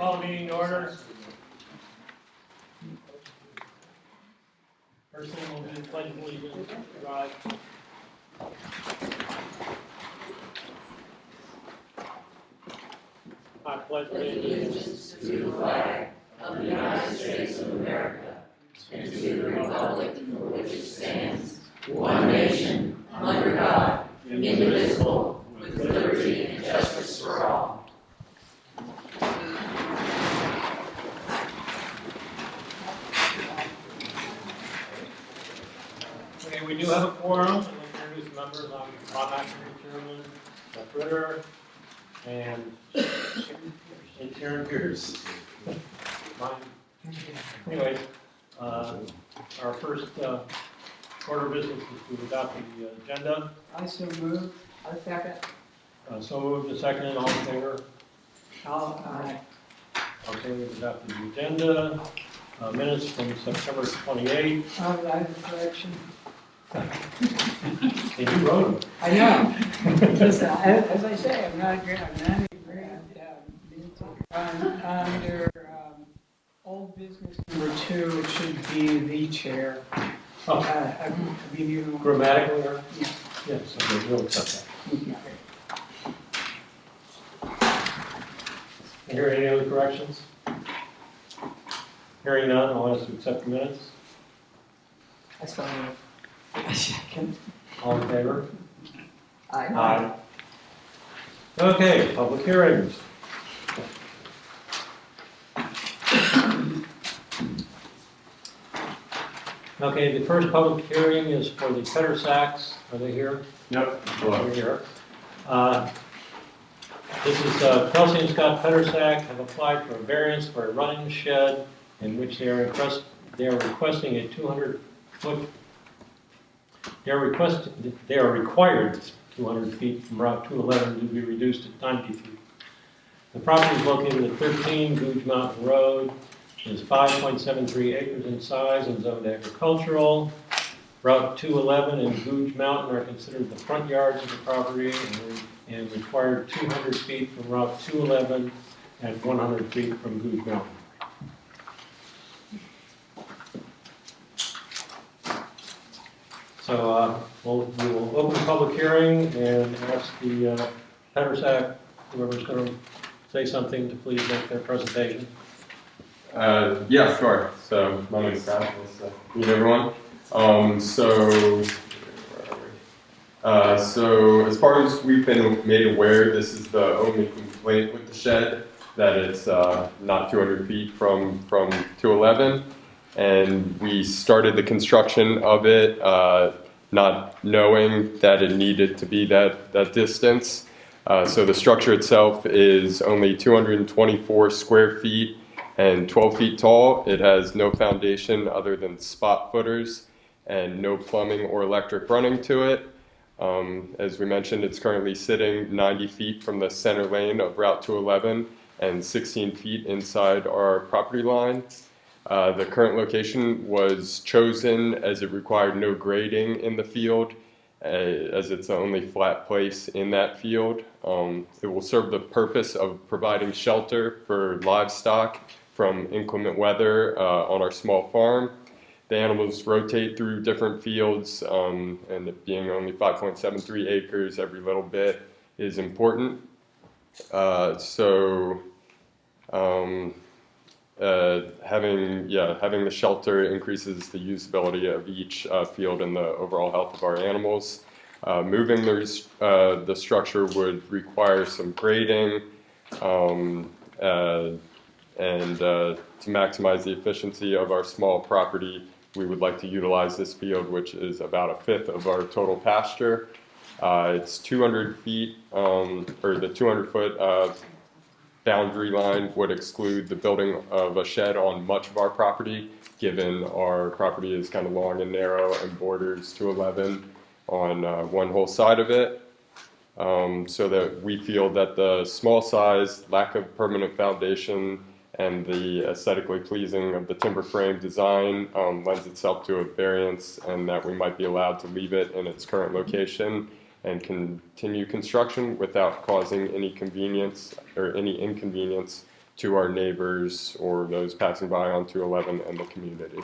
Call the meeting to order. First thing we'll do is pledge allegiance. Rise. I pledge allegiance to the flag of the United States of America and to the republic for which it stands, one nation, under God, indivisible, with liberty and justice for all. Okay, we do have a quorum. I'd like to introduce members. I'm Bob Chairman, Beth Ritter, and Sharon Pierce. Anyways, our first order of business is to adopt the agenda. I so move. I second. So moved to second, all in favor? Aye. Okay, we've adopted the agenda. Minutes from September 28th. I have a correction. And you wrote them. I know. Listen, as I say, I'm not a great under old business number 2, it should be the chair. I mean, you. Grammatically, or? Yeah. Yes, okay, we'll accept Okay. that. Hear any other corrections? Hearing none, I'll ask to accept the minutes. I so move. I second. All in favor? Aye. Okay, public hearings. Okay, the first public hearing is for the Petter Sacks. Are they here? Yep. They're here. This is Kelsey and Scott Pettersack have applied for a variance for a running shed in which they are requesting a 200-foot. They are required 200 feet from Route 211 to be reduced to 90 feet. The property is located at 13 Googe Mountain Road. It is 5.73 acres in size and zoned agricultural. Route 211 and Googe Mountain are considered the front yards of the property and required 200 feet from Route 211 and 100 feet from Googe Mountain. So we will open the public hearing and ask the Pettersack, whoever's going to say something, to please make their presentation. Yeah, sure. So my name is Scott. Nice to meet everyone. So as far as we've been made aware, this is the only complaint with the shed, that it's not 200 feet from 211. And we started the construction of it not knowing that it needed to be that distance. So the structure itself is only 224 square feet and 12 feet tall. It has no foundation other than spot footers and no plumbing or electric running to it. As we mentioned, it's currently sitting 90 feet from the center lane of Route 211 and 16 feet inside our property line. The current location was chosen as it required no grading in the field, as it's the only flat place in that field. It will serve the purpose of providing shelter for livestock from inclement weather on our small farm. The animals rotate through different fields, and it being only 5.73 acres, every little bit is important. Having the shelter increases the usability of each field and the overall health of our animals. Moving the structure would require some grading, and to maximize the efficiency of our small property, we would like to utilize this field, which is about a fifth of our total pasture. It's 200 feet, or the 200-foot boundary line would exclude the building of a shed on much of our property, given our property is kind of long and narrow and borders 211 on one whole side of it. So that we feel that the small size, lack of permanent foundation, and the aesthetically pleasing of the timber frame design lends itself to a variance, and that we might be allowed to leave it in its current location and continue construction without causing any inconvenience to our neighbors or those passing by on 211 and the community.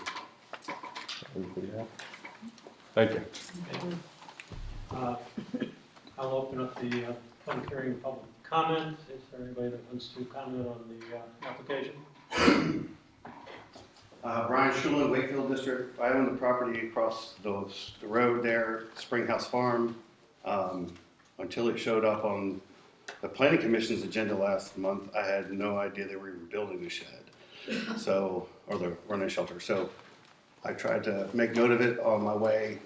Thank you. I'll open up the public hearing, public comment. Is there anybody that wants to comment on the application? Brian Schulin, Wakefield District. I own the property across the road there, Springhouse Farm. Until it showed up on the Planning Commission's agenda last month, I had no idea they were even building the shed, or the running shelter. So I tried to make note of it on my way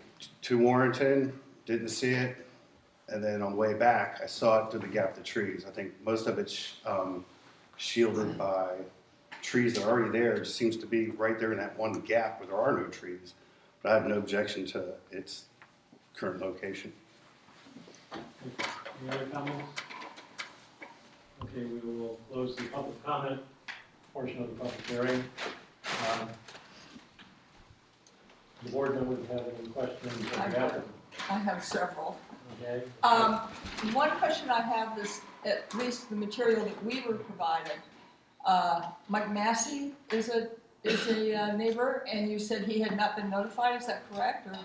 to Warrenton, didn't see it. And then on the way back, I saw it through the gap of the trees. I think most of it's shielded by trees that are already there. It just seems to be right there in that one gap where there are no trees. But I have no objection to its current location. Any other comments? Okay, we will close the public comment portion of the public hearing. The board members have any questions of the applicant? I have several. Okay. One question I have is, at least the material that we were provided, Mike Massey is a neighbor, and you said he had not been notified, is that correct? Or?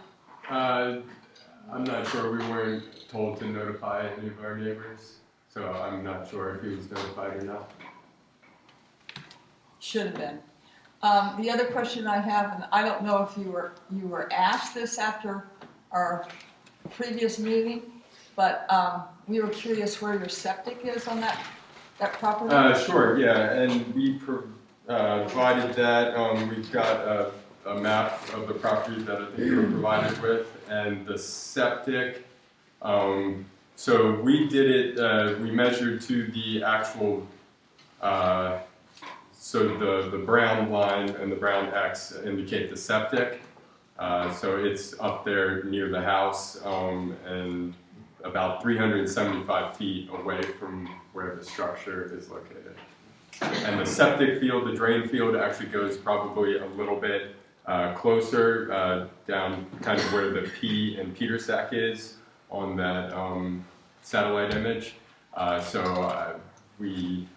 I'm not sure. We weren't told to notify any of our neighbors, so I'm not sure if he was notified or not. Should have been. The other question I have, and I don't know if you were asked this after our previous meeting, but we were curious where your septic is on that property. Sure, yeah, and we provided that. We've got a map of the property that I think we were provided with, and the septic. So we did it. We measured to the actual. So the brown line and the brown X indicate the septic. So it's up there near the house and about 375 feet away from where the structure is located. And the septic field, the drain field, actually goes probably a little bit closer down kind of where the P and Peter Sack is on that satellite image. So we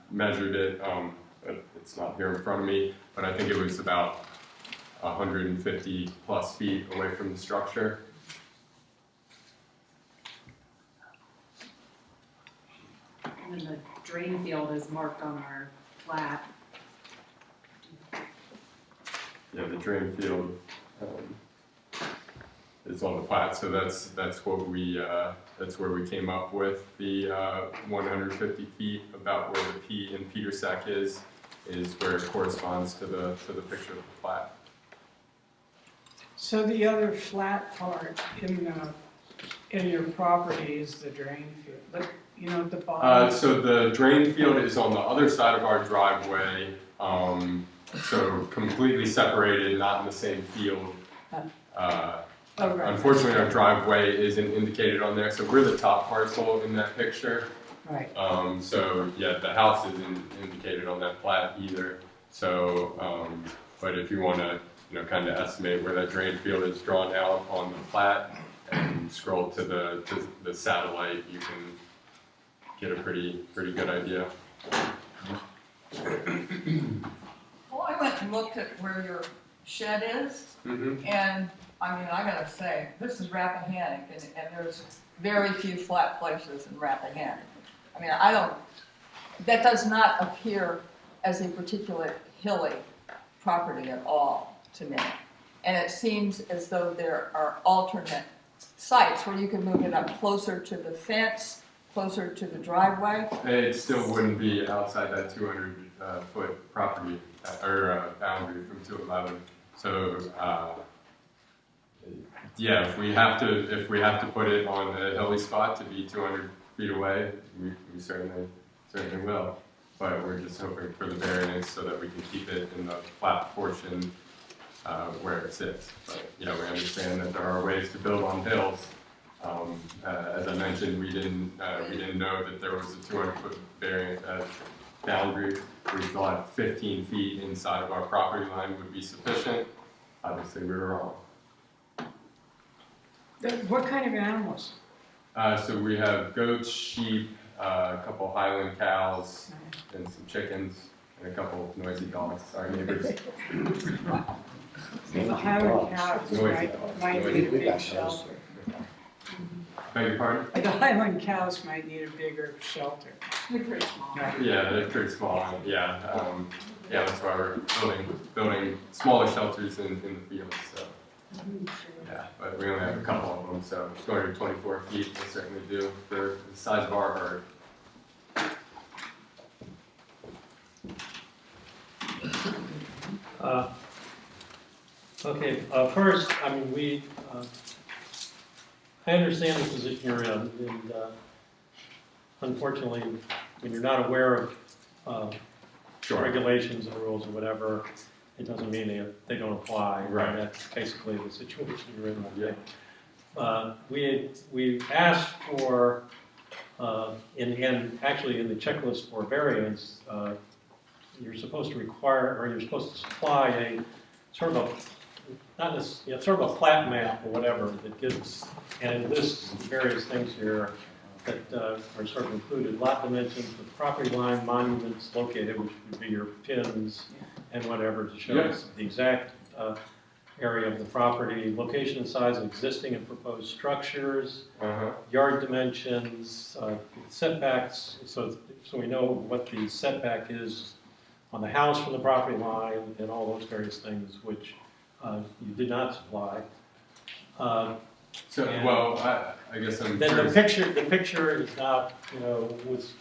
measured it. It's not here in front of me, but I think it was about 150 plus feet away from the structure. And then the drain field is marked on our plat. Yeah, the drain field is on the plat, so that's what we that's where we came up with the 150 feet. About where the P in Peter Sack is where it corresponds to the picture of the plat. So the other flat part in your property is the drain field, but at the bottom. So the drain field is on the other side of our driveway, so completely separated, not in the same field. Right. Unfortunately, our driveway isn't indicated on there, so we're the top parcel in that picture. Right. So yeah, the house isn't indicated on that plat either. So, but if you want to, kind of estimate where that drain field is drawn out on the plat and scroll to the satellite, you can get a pretty good idea. Well, I went and looked at where your shed is, Mm-hmm. and I mean, I gotta say, this is Rappahannock, and there's very few flat places in Rappahannock. I mean, that does not appear as a particularly hilly property at all to me. And it seems as though there are alternate sites where you can move it up closer to the fence, closer to the driveway. It still wouldn't be outside that 200 foot property or boundary from 211. So yeah, if we have to put it on a hilly spot to be 200 feet away, we certainly will. But we're just hoping for the variance so that we can keep it in the flat portion where it sits. But yeah, we understand that there are ways to build on hills. As I mentioned, we didn't know that there was a 200-foot variant boundary. We thought 15 feet inside of our property line would be sufficient. Obviously, we were wrong. What kind of animals? So we have goats, sheep, a couple Highland cows, and some chickens and a couple of noisy dogs. Our neighbors. The Highland cows Noisy. might need a big shelter. Beg your pardon? The Highland cows might need a bigger shelter. They're pretty small. Yeah, they're pretty small. Yeah, that's why we're building smaller shelters in the fields. So yeah, but we only have a couple of them, so 224 feet will certainly do for the size of our herd. Okay, first, I mean, I understand the position you're in, and unfortunately, when you're not aware of regulations and rules or whatever, it doesn't mean they don't apply. Right. And that's basically the situation you're in. Yeah. We asked for, actually in the checklist for variance, you're supposed to require, or you're supposed to supply a sort of sort of a flat map or whatever that gives, and it lists various things here that are sort of included: lot dimensions, the property line, monuments located, which would be your pins and whatever, to show us the exact area of the property, location and size of existing and proposed structures, yard dimensions, setbacks, so we know what the setback is on the house from the property line, and all those various things which you did not supply. I guess I'm Then curious. the picture is not, was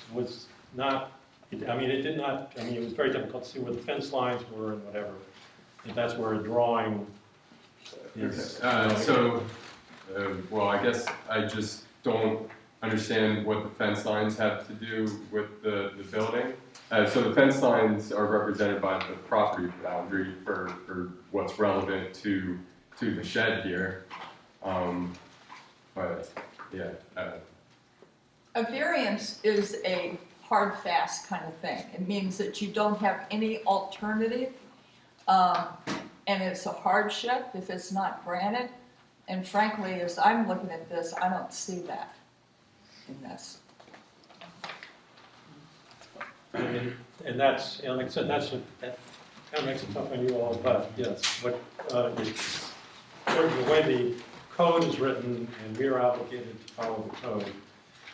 not, I mean, it was very difficult to see where the fence lines were and whatever. If that's where a drawing is. Well, I guess I just don't understand what the fence lines have to do with the building. So the fence lines are represented by the property boundary for what's relevant to the shed here. But yeah. A variance is a hard, fast kind of thing. It means that you don't have any alternative, and it's a hardship if it's not granted. And frankly, as I'm looking at this, I don't see that in this. And that's, like I said, that kind of makes it tough on you all, but yes, what, sort of the way the code is written, and we are obligated to follow the code,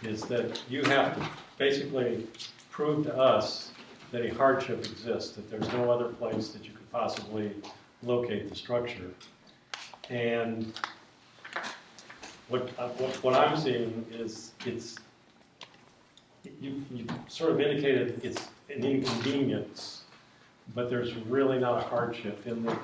is that you have to basically prove to us that a hardship exists, that there's no other place that you could possibly locate the structure. And what I'm seeing is you sort of indicated it's an inconvenience, but there's really not a hardship in the,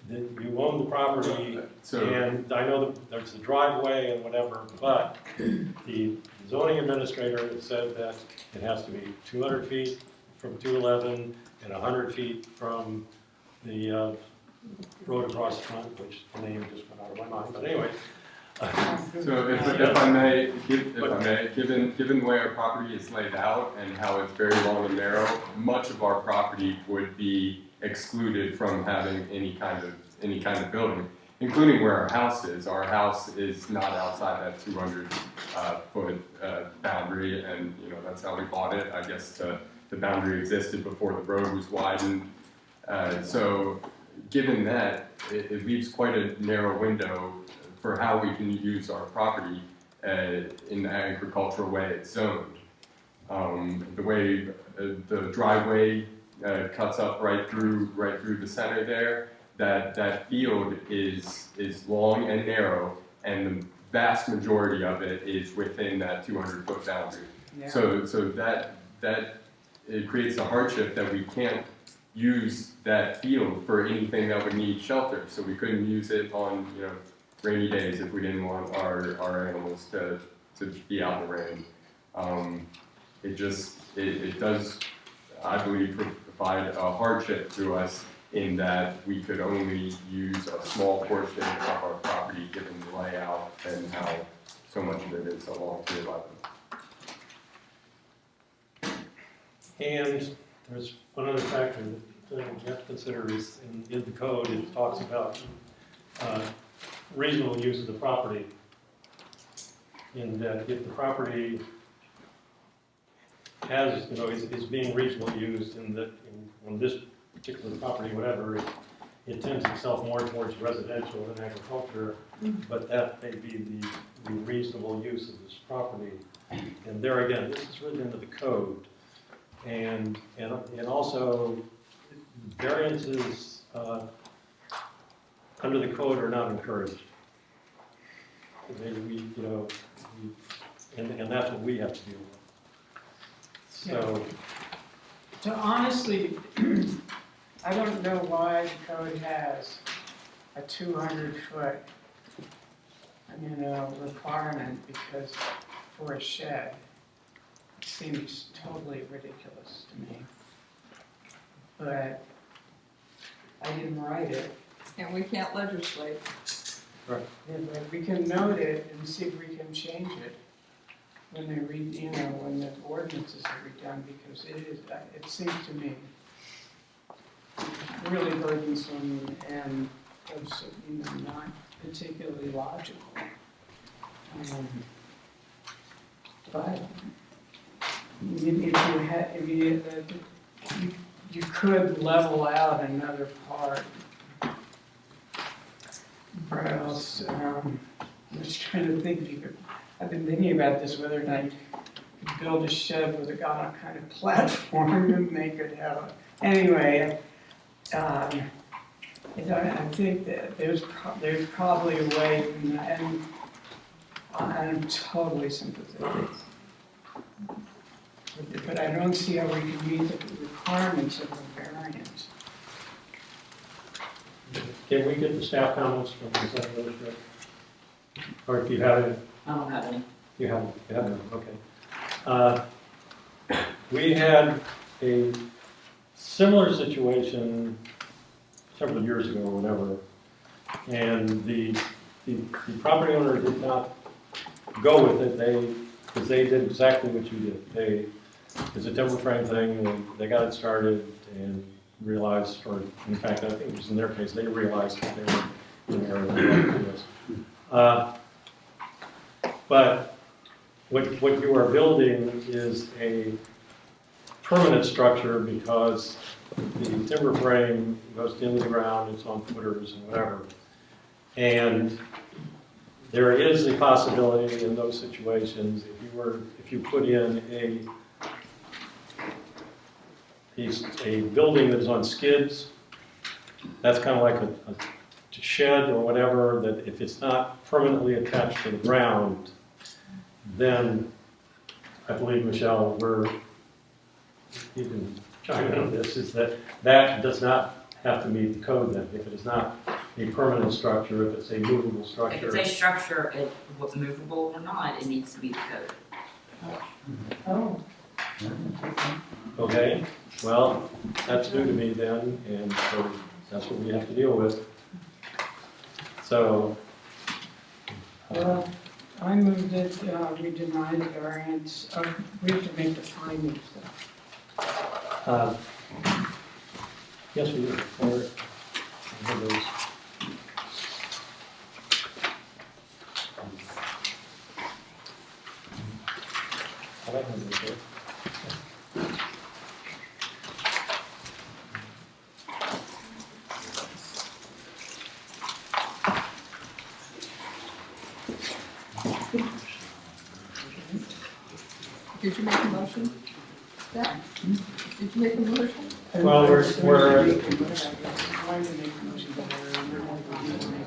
that you own the property, and I know that there's a driveway and whatever, but the zoning administrator said that it has to be 200 feet from 211 and 100 feet from the road across the front, which the name just went out of my mind, but anyway. So if I may, given the way our property is laid out and how it's very long and narrow, much of our property would be excluded from having any kind of building, including where our house is. Our house is not outside that 200 foot boundary, and that's how we bought it. I guess the boundary existed before the road was widened. So given that, it leaves quite a narrow window for how we can use our property in the agricultural way it's zoned. The way the driveway cuts up right through the center there, that field is long and narrow, and the vast majority of it is within that 200-foot boundary. Yeah. So that it creates a hardship that we can't use that field for anything that would need shelter. So we couldn't use it on rainy days if we didn't want our animals to be out in the rain. It does, I believe, provide a hardship to us in that we could only use a small portion of our property given the layout and how so much of it is along 211. And there's one other factor that you have to consider is in the code, it talks about reasonable use of the property. In that if the property has, is being regionally used on this particular property, whatever, it tends itself more towards residential than agriculture, but that may be the reasonable use of this property. And there again, this is written into the code. And also, variances under the code are not encouraged. And that's what we have to deal with. So, So honestly, I don't know why the code has a 200-foot, requirement, because for a shed, it seems totally ridiculous to me. But I didn't write it. And we can't legislate. Yeah, but we can note it and see if we can change it when they when the ordinances are redone, because it seems to me really burdensome and also, not particularly logical. But you could level out another part. Or else, I'm just trying to think if you could, I've been thinking about this, whether or not you could build a shed with a kind of platform and make it have, anyway, I think that there's probably a way, and I'm totally sympathetic. But I don't see how we can meet the requirements of a variance. can we get the staff comments from the secretary? Or if you have it? I don't have any. You haven't, okay. We had a similar situation several years ago or whatever, and the property owner did not go with it, because they did exactly what you did. It's a timber frame thing, and they got it started and realized, or in fact, I think it was in their case, they realized that they were in error. But what you are building is a permanent structure, because the timber frame goes into the ground, it's on footers and whatever. And there is a possibility in those situations, if you put in a building that is on skids, that's kind of like a shed or whatever, that if it's not permanently attached to the ground, then I believe, Michelle, you can chime in on this, is that does not have to meet the code then. If it is not a permanent structure, if it's a movable If structure. it's a structure, what's movable or not, it needs to be the code. Oh. Okay, well, that's new to me then, and so that's what we have to deal with. So. Well, I move that we deny the variance. We have to make the findings. Yes, we do. I like those. Did you make a motion? Yeah. Did you make a motion? Well, we're Trying to make a motion, but we're need to make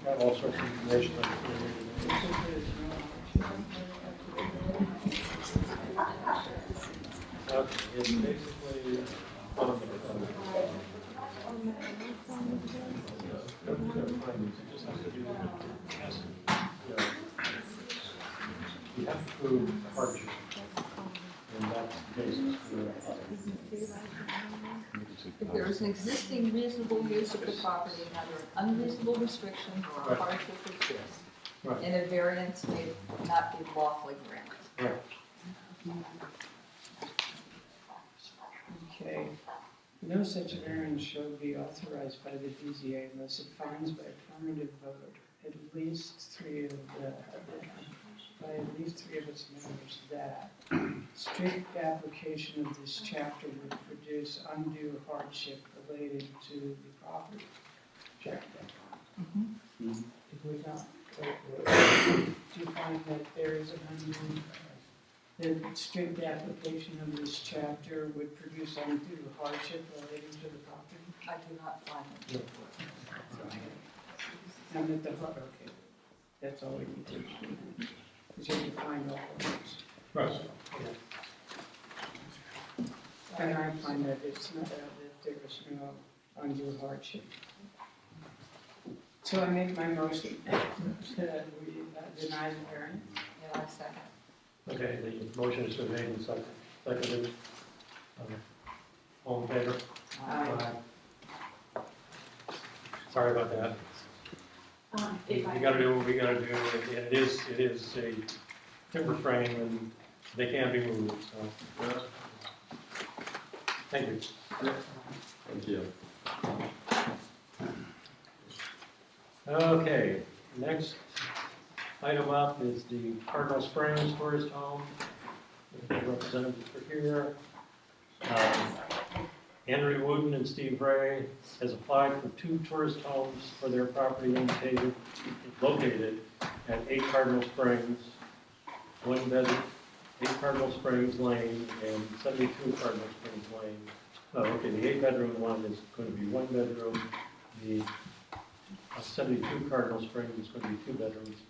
have all sorts of information. It's basically one of the you have to prove hardship, and that's the basis for If there is an existing reasonable use of the property, neither an unreasonable restriction or a hardship exists, Right. and a variance may not be lawfully granted. Right. Okay. No such variance shall be authorized by the BZA unless it finds by affirmative vote at least three of its members that strict application of this chapter would produce undue hardship related to the property. Check that. If we not, do you find that there is an undue, the strict application of this chapter would produce undue hardship relating to the property? I do not find it. And that the, okay, that's all we need to do. Is you have to find all of those. Right. And I find that it's not, that there was no undue hardship. So I make my motion that we deny the variance. And I second. Okay, the motion is made and seconded. Okay. All in favor? Sorry about that. If We I, gotta do what we gotta do. It is a timber frame and they can't be moved, so. Thank you. Thank you. Okay, next item up is the Cardinal Springs Tourist Home. Representatives are here. Henry Wooden and Steve Ray has applied for 2 tourist homes for their property located at 8 Cardinal Springs, 1 bedroom, 8 Cardinal Springs Lane and 72 Cardinal Springs Lane. Oh, okay, the 8-bedroom one is going to be 1 bedroom. The 72 Cardinal Springs is going to be 2 bedrooms.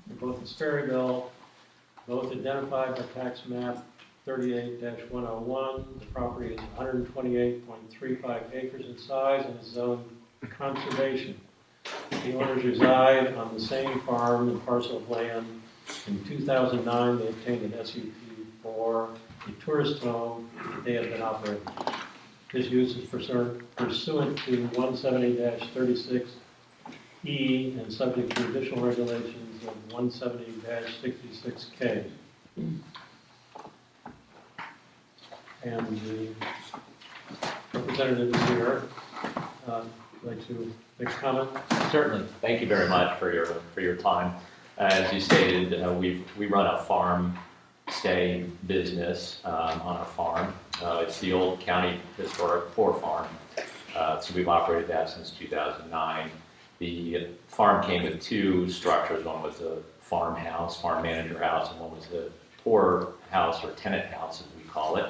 They're both in Sperryville, both identified by tax map 38-101. The property is 128.35 acres in size and is zoned conservation. The owners reside on the same farm and parcel of land. In 2009, they obtained an SUP for a tourist home that they have been operating. This use is pursuant to 170-36E and subject to additional regulations of 170-66K. And the representative is here. Like to make a comment? Certainly. Thank you very much for your time. As you stated, we run a farm stay business on our farm. It's the old county historic poor farm. So we've operated that since 2009. The farm came with 2 structures. One was a farmhouse, farm manager house, and one was a poor house or tenant house, as we call it.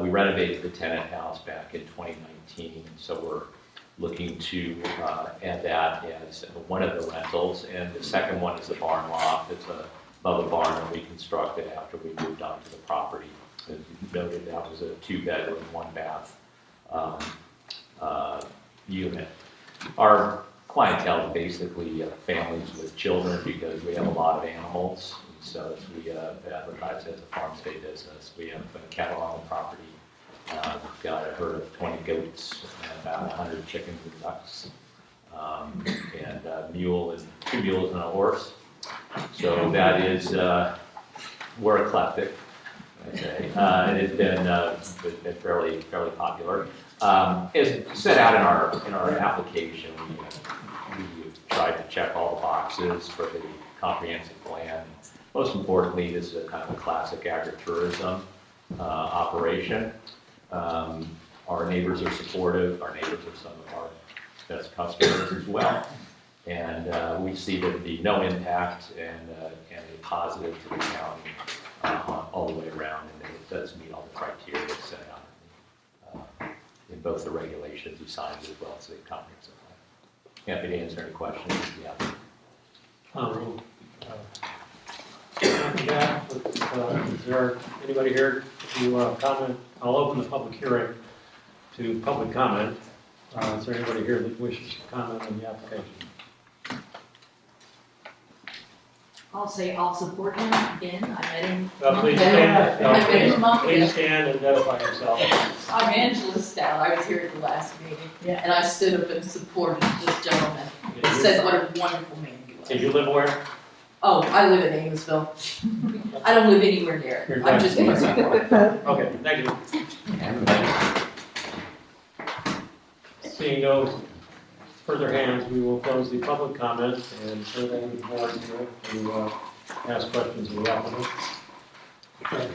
We renovated the tenant house back in 2019, so we're looking to add that as one of the rentals. And the second one is the barn loft. It's another barn that we constructed after we moved onto the property. As you noted, that was a 2-bedroom, 1-bath unit. Our clientele is basically families with children because we have a lot of animals. So we advertise as a farm stay business. We have cattle on the property. We've got a herd of 20 goats and about 100 chickens and ducks, and a mule and 2 mules and a horse. So that is, we're eclectic, I say. It's been fairly popular. As set out in our application, we've tried to check all the boxes for the comprehensive plan. Most importantly, this is a kind of a classic agritourism operation. Our neighbors are supportive. Our neighbors are some of our best customers as well. And we see there to be no impact and a positive to the county all the way around. And it does meet all the criteria set out in both the regulations you signed as well as the comprehensive plan. Happy to answer any questions. Yeah. Is there anybody here to comment? I'll open the public hearing to public comment. Is there anybody here that wishes to comment on the application? I'll say I'll support him again. I met him. Please I met him a month please ago. stand and identify yourself. I'm Angela Stout. I was here at the last meeting, and I stood up and supported this gentleman. He said what a wonderful man he was. Okay, you live where? Oh, I live in Amosville. I don't live anywhere near it. I'm just being supportive. Okay, thank you. Seeing no further hands, we will close the public comment and turn it over to the board here to ask questions of the applicant.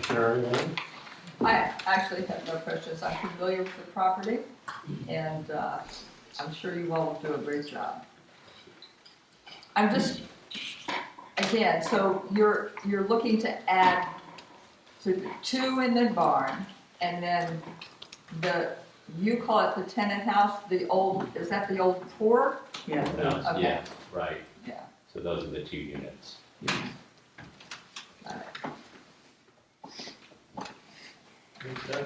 Sure, anything? I actually have no questions. I'm familiar with the property, and I'm sure you all will do a great job. I'm just, again, so you're looking to add to the 2 in the barn, and then you call it the tenant house, is that the old pour? Yeah. Okay. Yeah, right. Yeah. So those are the 2 units. Got it. Okay.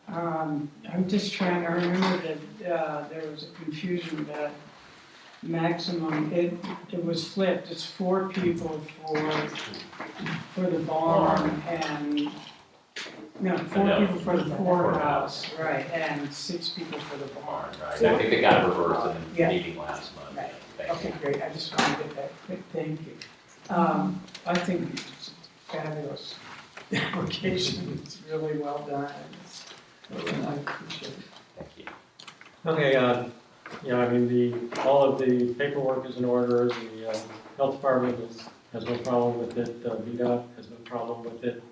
I'm just trying to remember that there was a confusion about maximum, it was flipped, it's 4 people for the barn and, no, 4 people for the poorhouse, right, and 6 people for the barn. Right. I think they got reversed in the Yeah. meeting last month. Right. Thank you. Okay, great, I just wanted to get that, quick. Thank you. I think it's a fabulous application, it's really well done, I appreciate it. Thank you. Okay, yeah, I mean, all of the paperwork is in order, the health department has no problem with it, VDOT has no problem with it.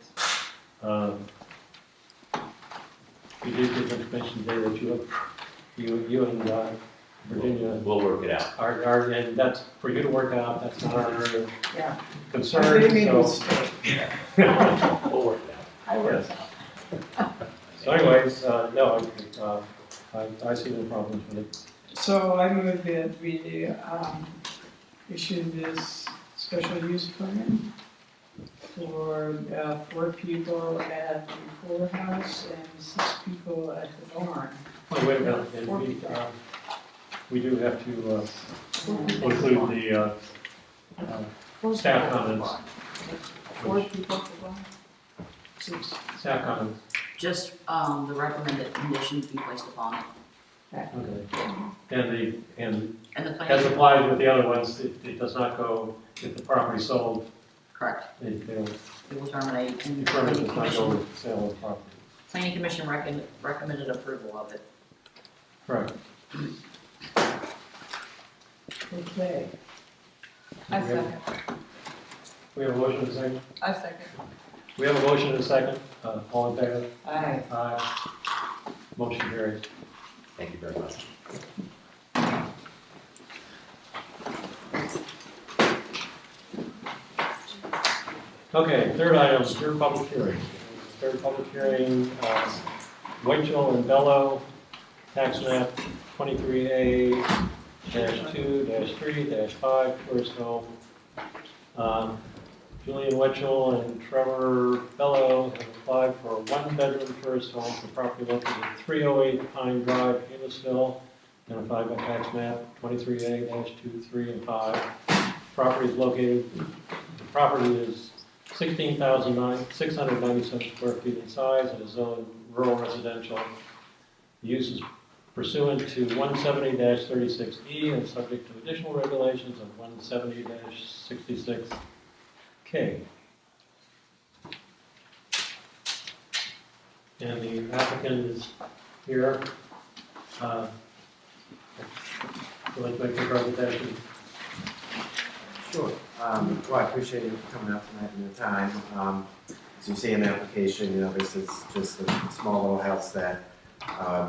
We did get information today that you and Virginia We'll work it out. are, and that's for you to work out, that's not our area of Yeah. concern, I made a so. mistake. We'll work it out. I worked So anyways, no, I see no problems with it. So I move that we issue this special use permit for 4 people at the poorhouse and 6 people at the barn. Oh, wait a minute, and we do have to include the staff comments. 4 people at the barn? Staff comments, Just, the recommended conditions be placed upon it. okay. And And the as plan, applied with the other ones, it does not go, if the property sold, correct, they'll it will terminate, and the determine planning it's not going commission, with the sale of the property. planning commission recommended approval of it. Correct. Okay. I second. We have a motion and a second? I second. We have a motion and a second, all in favor? Aye. Aye. Motion carries. Thank you very much. Okay, third item, third public hearing. Third public hearing, Winchell and Bello, tax map 23A-2-3-5, tourist home. Julian Winchell and Trevor Bello have applied for a 1-bedroom tourist home for property located at 308 Pine Drive, Amosville, identified by tax map 23A-2, 3, and 5. Property is located, the property is 16,697 square feet in size and is zoned rural residential. The use is pursuant to 170-36E and subject to additional regulations of 170-66K. And the applicant is here. Would you like to make the presentation? Sure. Well, I appreciate you coming out tonight and your time. As you see in the application, this is just a small little house that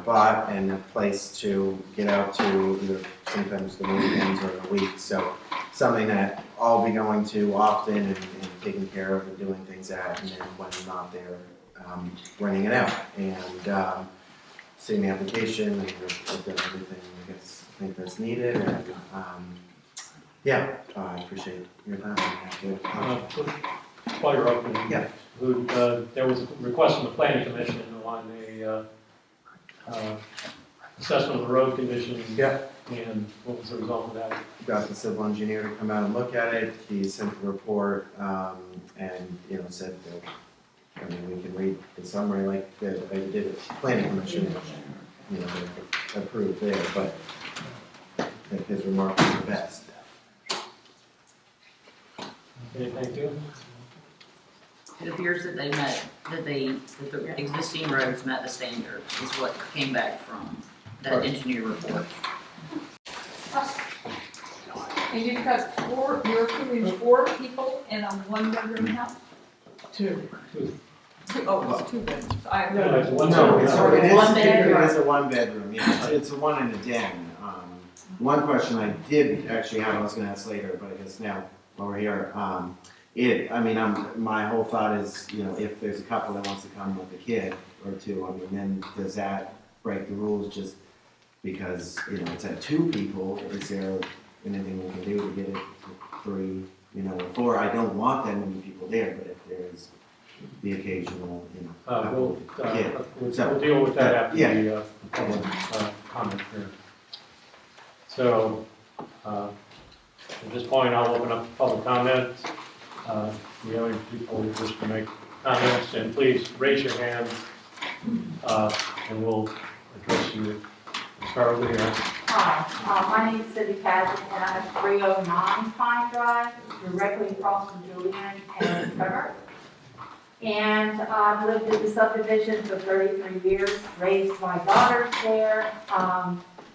bought and a place to get out to either sometimes the weekends or the week. So something that I'll be going to often and taking care of and doing things at, and then when I'm not there, renting it out. And seeing the application, and I've done everything I think that's needed. And yeah, I appreciate your time. While you're open, Yeah. there was a request from the planning commission on a assessment of the road conditions. Yeah. And what was the result of that? Got the civil engineer to come out and look at it. He sent the report and said that, we can read the summary like they did at planning commission, they approved there, but I think his remarks were the best. Okay, thank you. It appears that that the existing roads met the standards, is what came back from the engineer report. And you've got you're approving 4 people in a 1-bedroom house? 2. Oh, it's 2 bedrooms. No, it's one No, bedroom. it is, One bedroom. it is a one-bedroom, yeah, it's a one and a den. One question I did actually have, I was gonna ask later, but I guess now, while we're here, my whole thought is, if there's a couple that wants to come with a kid or 2, then does that break the rules just because, it's at 2 people? Is there anything we can do to get it to 3, or 4? I don't want that many people there, but if there's the occasional, We'll kid. we'll deal with that after Yeah. the public comment here. So, at this point, I'll open up public comment. The other people who wish to make comments, and please raise your hand, and we'll address you. Start over here. Hi, my name is Cindy Paget, and I'm at 309 Pine Drive, directly across from Julian and Trevor. And I've lived in the subdivision for 33 years, raised my daughters there.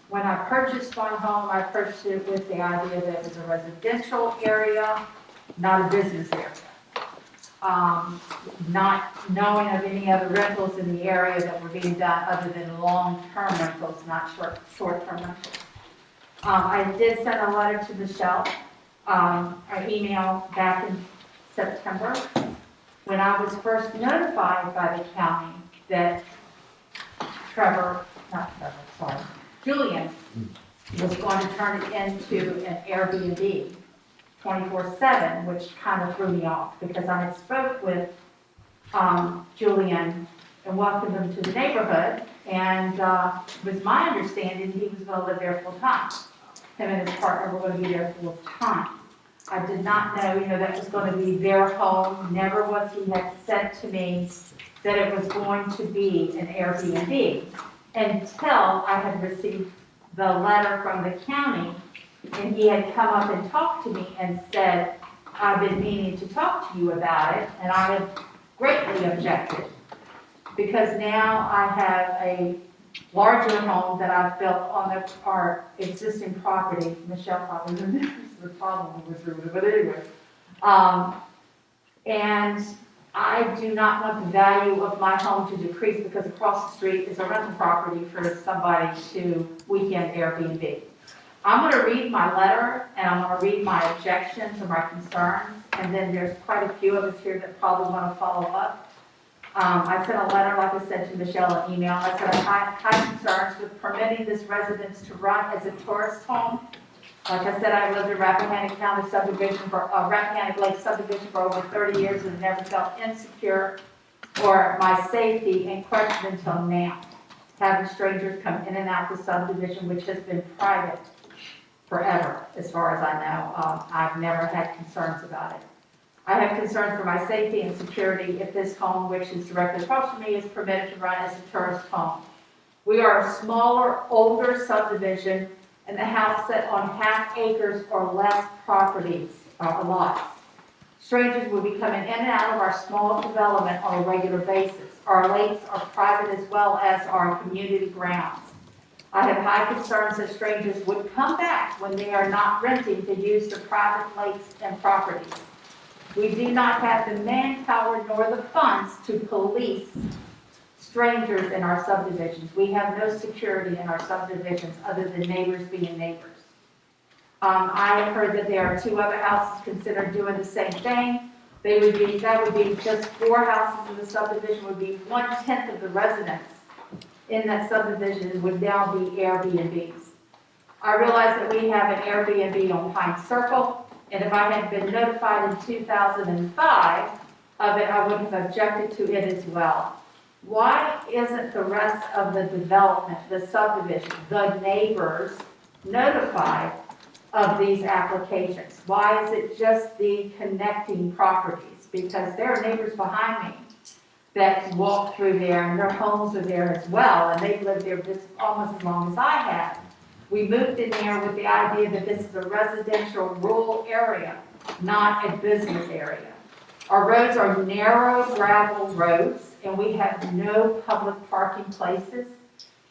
When I purchased my home, I purchased it with the idea that it was a residential area, not a business area. Not knowing of any other rentals in the area that were being done other than long-term rentals, not short-term rentals. I did send a letter to Michelle, an email back in September, when I was first notified by the county that Julian was going to turn it into an Airbnb 24/7, which kind of threw me off because I had spoke with Julian and welcomed him to the neighborhood, and it was my understanding he was going to live there full time. Him and his partner were going to be there full time. I did not know, that was going to be their home. Never was he had said to me that it was going to be an Airbnb until I had received the letter from the county, and he had come up and talked to me and said, I've been meaning to talk to you about it, and I had greatly objected because now I have a larger home that I've built on our existing property. Michelle probably remembers the problem with it, but anyway. And I do not want the value of my home to decrease because across the street is a rental property for somebody to weekend Airbnb. I'm going to read my letter and I'm going to read my objections or my concerns, and then there's quite a few of us here that probably want to follow up. I sent a letter, like I said, to Michelle, an email. I said I have high concerns with permitting this residence to run as a tourist home. Like I said, I lived in Rappahannock County subdivision Rappahannock Lake subdivision for over 30 years and never felt insecure or my safety in question until now. Having strangers come in and out the subdivision, which has been private forever, as far as I know. I've never had concerns about it. I have concerns for my safety and security if this home, which is directly across from me, is permitted to run as a tourist home. We are a smaller, older subdivision, and the house set on half acres or less properties, lots. Strangers will be coming in and out of our small development on a regular basis. Our lakes are private as well as our community grounds. I have high concerns that strangers would come back when they are not renting to use the private lakes and properties. We do not have the manpower nor the funds to police strangers in our subdivisions. We have no security in our subdivisions other than neighbors being neighbors. I have heard that there are 2 other houses considered doing the same thing. That would be just 4 houses in the subdivision, would be 1/10 of the residents in that subdivision would now be Airbnbs. I realize that we have an Airbnb on Pine Circle, and if I had been notified in 2005 of it, I would have objected to it as well. Why isn't the rest of the development, the subdivision, the neighbors notified of these applications? Why is it just the connecting properties? Because there are neighbors behind me that walk through there, and their homes are there as well, and they've lived there just almost as long as I have. We moved in there with the idea that this is a residential rural area, not a business area. Our roads are narrow gravel roads, and we have no public parking places.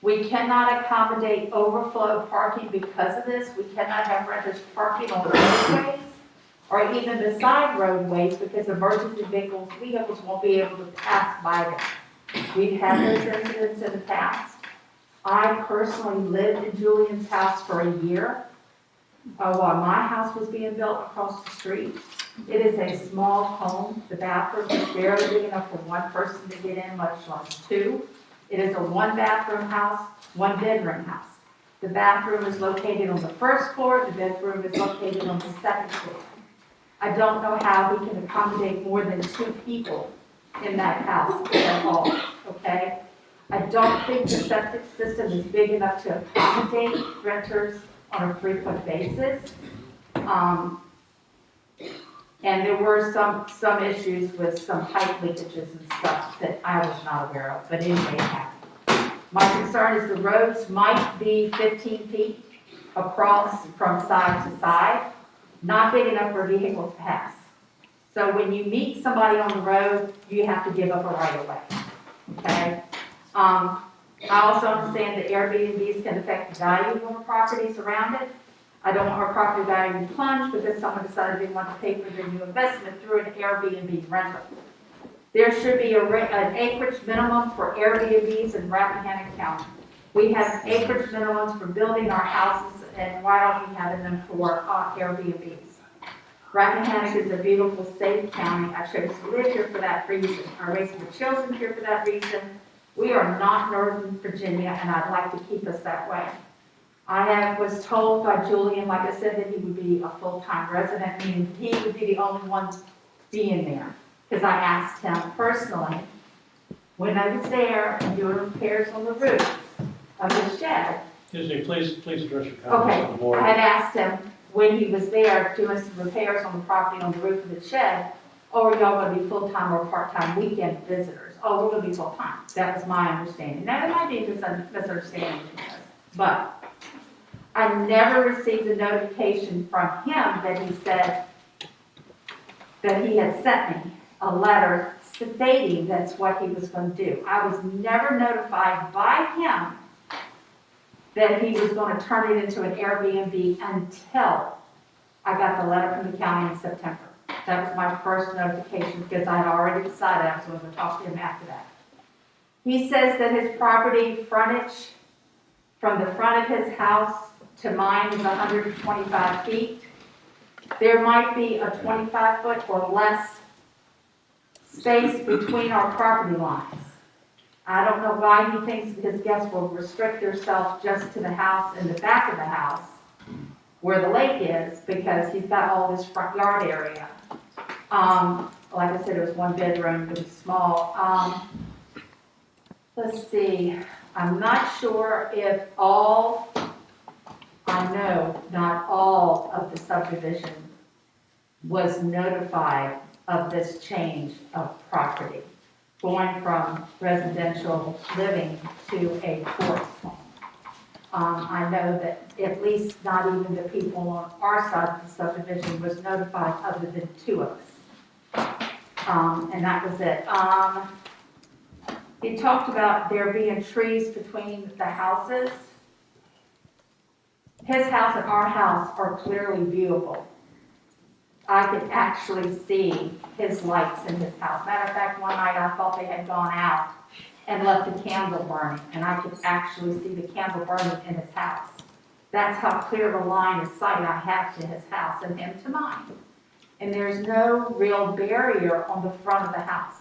We cannot accommodate overflow parking because of this. We cannot have renters parking on the roadways or even beside roadways because emergency vehicles won't be able to pass by them. We've had those incidents in the past. I personally lived in Julian's house for a year while my house was being built across the street. It is a small home. The bathroom is barely big enough for one person to get in, much less two. It is a one-bathroom house, one-bedroom house. The bathroom is located on the first floor. The bedroom is located on the second floor. I don't know how we can accommodate more than 2 people in that house at all, okay? I don't think the septic system is big enough to accommodate renters on a frequent basis. And there were some issues with some pipe leakages and stuff that I was not aware of, but it may happen. My concern is the roads might be 15 feet across from side to side, not big enough for vehicles to pass. So when you meet somebody on the road, you have to give up a right of way, okay? I also understand that Airbnbs can affect the value of a property surrounded. I don't want our property value to plunge because someone decided they want to pay for their new investment through an Airbnb rental. There should be an acreage minimum for Airbnbs in Rappahannock County. We have acreage minimums for building our houses, and why don't we have them for Airbnbs? Rappahannock is a beautiful, safe county. I chose to live here for that reason. I raised my children here for that reason. We are not Northern Virginia, and I'd like to keep us that way. I was told by Julian, like I said, that he would be a full-time resident, meaning he would be the only one being there. Because I asked him personally, when I was there and doing repairs on the roof of the shed. Excuse me, please address your comments Okay, on the board. I had asked him when he was there doing some repairs on the property on the roof of the shed, oh, are y'all going to be full-time or part-time weekend visitors? Oh, we're going to be full-time. That was my understanding. Now, it might be a misunderstanding, but I never received a notification from him that he said that he had sent me a letter stating that's what he was going to do. I was never notified by him that he was going to turn it into an Airbnb until I got the letter from the county in September. That was my first notification because I had already decided I was going to talk to him after that. He says that his property frontage from the front of his house to mine is 125 feet. There might be a 25-foot or less space between our property lines. I don't know why he thinks his guests will restrict themselves just to the house in the back of the house where the lake is, because he's got all this front yard area. Like I said, it was one bedroom, it was small. Let's see, I'm not sure if I know not all of the subdivision was notified of this change of property, going from residential living to a tourist home. I know that at least not even the people on our side of the subdivision was notified other than 2 of us. And that was it. He talked about there being trees between the houses. His house and our house are clearly viewable. I could actually see his lights in his house. Matter of fact, one night I thought they had gone out and left the candle burning, and I could actually see the candle burning in his house. That's how clear the line of sight I have to his house and him to mine. And there's no real barrier on the front of the house.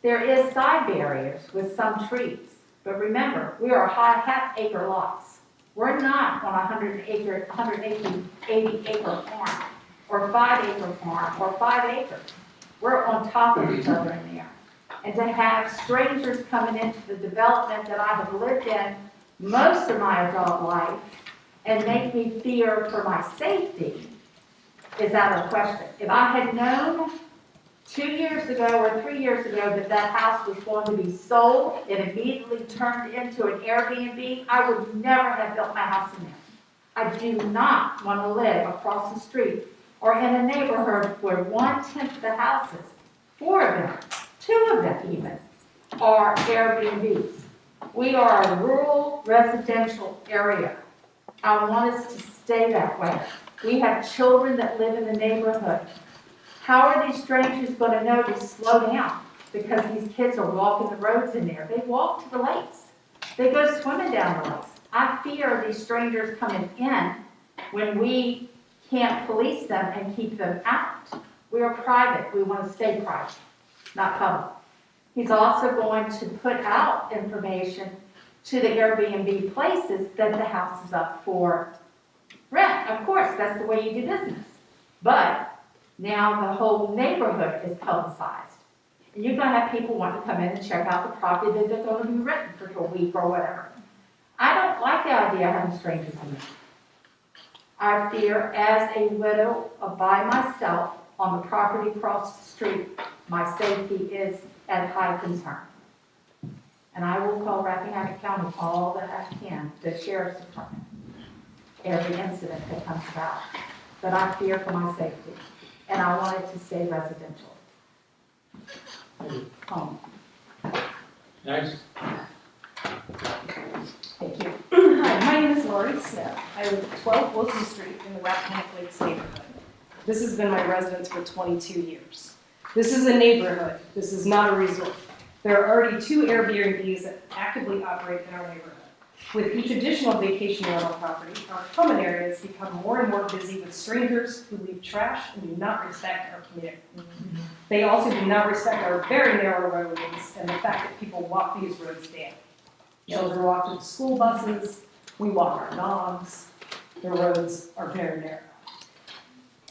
There is side barriers with some trees, but remember, we are half-acre lots. We're not on a 180-acre farm, or 5-acre farm, or 5 acres. We're on top of each other in there. And to have strangers coming into the development that I have lived in most of my adult life and make me fear for my safety is out of question. If I had known 2 years ago or 3 years ago that that house was going to be sold and immediately turned into an Airbnb, I would never have built my house in there. I do not want to live across the street or in a neighborhood where 1/10 of the houses, 4 of them, 2 of them even, are Airbnbs. We are a rural residential area. I want us to stay that way. We have children that live in the neighborhood. How are these strangers going to know to slow down? Because these kids are walking the roads in there. They walk to the lakes. They go swimming down the lakes. I fear these strangers coming in when we can't police them and keep them out. We are private. We want to stay private, not public. He's also going to put out information to the Airbnb places that the house is up for rent. Of course, that's the way you do business. But now the whole neighborhood is publicized. And you're going to have people want to come in and check out the property that they're going to be renting for a week or whatever. I don't like the idea of having strangers in there. I fear, as a widow by myself on the property across the street, my safety is at high concern. And I will call Rappahannock County all that I can, the sheriff's department, every incident that comes about. But I fear for my safety, and I want it to stay residential. Home. Next. Thank you. Hi, my name is Laurie Smith. I live at 12 Wilson Street in the Rappahannock Lakes neighborhood. This has been my residence for 22 years. This is a neighborhood. This is not a resort. There are already 2 Airbnbs that actively operate in our neighborhood. With each additional vacation rental property, our common areas become more and more busy with strangers who leave trash and do not respect our community. They also do not respect our very narrow roads and the fact that people walk these roads daily. Children walk to the school buses, we walk our dogs, the roads are very narrow.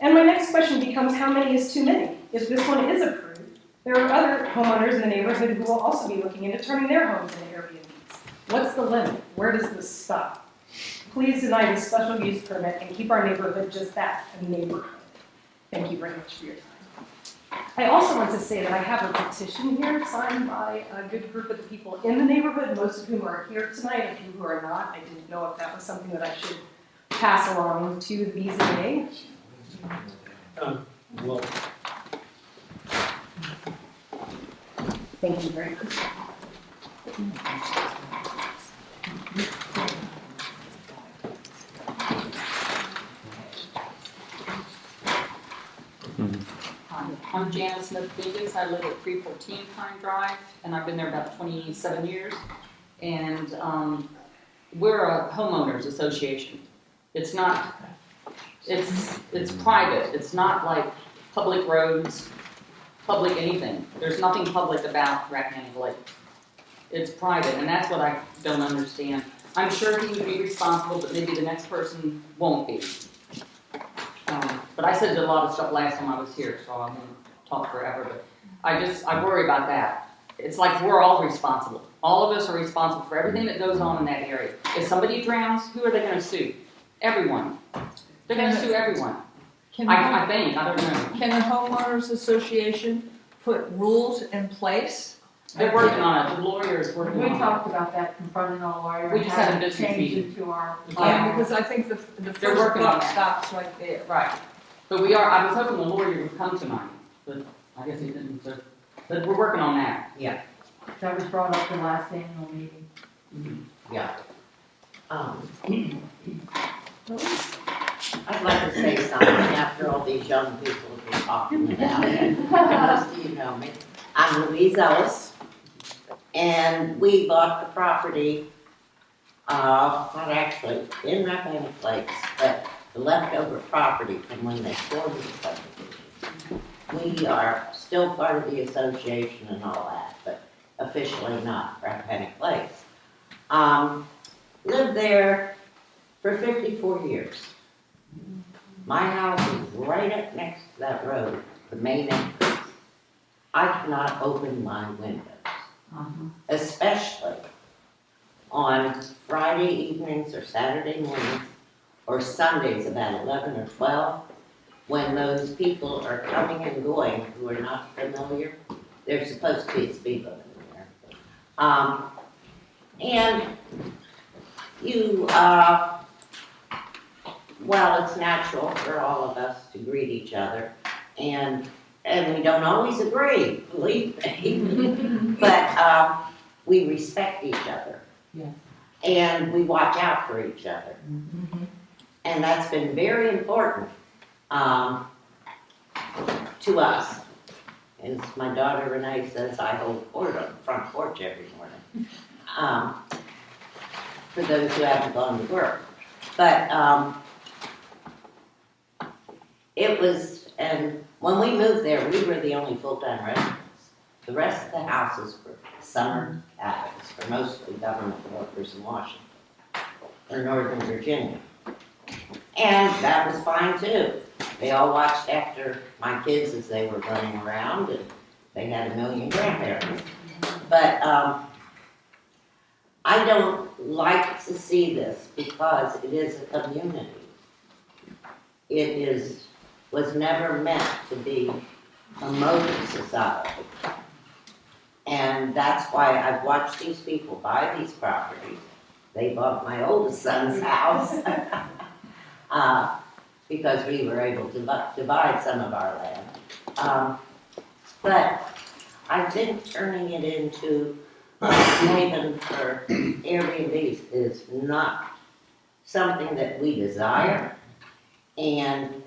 And my next question becomes, how many is too many? If this one is approved, there are other homeowners in the neighborhood who will also be looking into turning their homes into Airbnbs. What's the limit? Where does this stop? Please deny this special use permit and keep our neighborhood just that, a neighborhood. Thank you very much for your time. I also want to say that I have a petition here signed by a good group of the people in the neighborhood, most of whom are here tonight, and who are not. I didn't know if that was something that I should pass along to the BZA. Well, Thank you very much. I'm Janice Smith-Biggins. I live at 314 Pine Drive, and I've been there about 27 years. And we're a homeowners association. It's not, it's private. It's not like public roads, public anything. There's nothing public about Rappahannock Lake. It's private, and that's what I don't understand. I'm sure he would be responsible, but maybe the next person won't be. But I said a lot of stuff last time I was here, so I won't talk forever, but I worry about that. It's like we're all responsible. All of us are responsible for everything that goes on in that area. If somebody drowns, who are they going to sue? Everyone. They're going to sue everyone. I think, I don't know. Can a homeowners association put rules in place? They're working on it. The lawyer is working We on it. talked about that, confronting a lawyer. We just had a business Change meeting. it to our. Yeah, because I think the They're first working on buck that. stops right there. Right. But I was hoping the lawyer would come tonight, but I guess he didn't. But we're working on that. That was brought up the last annual meeting. I'd like to say something after all these young people have been talking about it. Most of you know me. I'm Louise Ellis, and we bought the property, not actually in Rappahannock Lakes, but the leftover property from when they formed the subdivision. We are still part of the association and all that, but officially not Rappahannock Lakes. Lived there for 54 years. My house is right up next to that road, the main entrance. I cannot open my windows, especially on Friday evenings or Saturday mornings or Sundays about 11 or 12, when those people are coming and going who are not familiar. There's supposed to be a speed limit in there. And you, well, it's natural for all of us to greet each other, and we don't always agree, believe me, but we respect each other. Yeah. And we watch out for each other. And that's been very important to us. As my daughter Renee says, I hold court on the front porch every morning. For those who haven't gone to work. But it was, and when we moved there, we were the only full-time residents. The rest of the houses were summer cabins for mostly government workers in Washington or Northern Virginia. And that was fine too. They all watched after my kids as they were running around, and they had a million grandparents. But I don't like to see this because it is a community. It was never meant to be a motor society. And that's why I've watched these people buy these properties. They bought my oldest son's house because we were able to divide some of our land. But I think turning it into a haven for Airbnbs is not something that we desire. And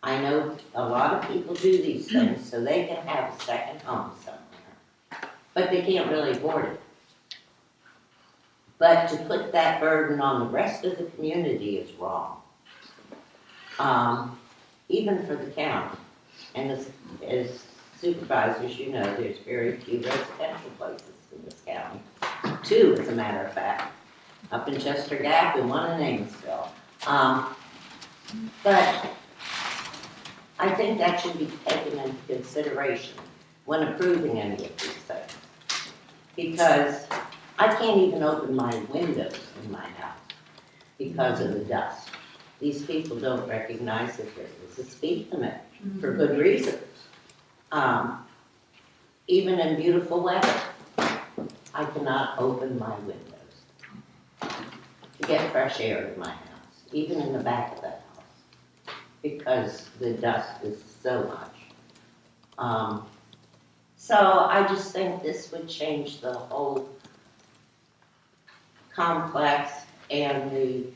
I know a lot of people do these things so they can have a second home somewhere. But they can't really afford it. But to put that burden on the rest of the community is wrong. Even for the county. And as supervisors, you know, there's very few residential places in this county. 2, as a matter of fact. Up in Chester Gap and one in Amesville. But I think that should be taken into consideration when approving any of these things. Because I can't even open my windows in my house because of the dust. These people don't recognize that there is a speed limit for good reasons. Even in beautiful weather, I cannot open my windows to get fresh air in my house, even in the back of the house, because the dust is so much. So I just think this would change the whole complex and the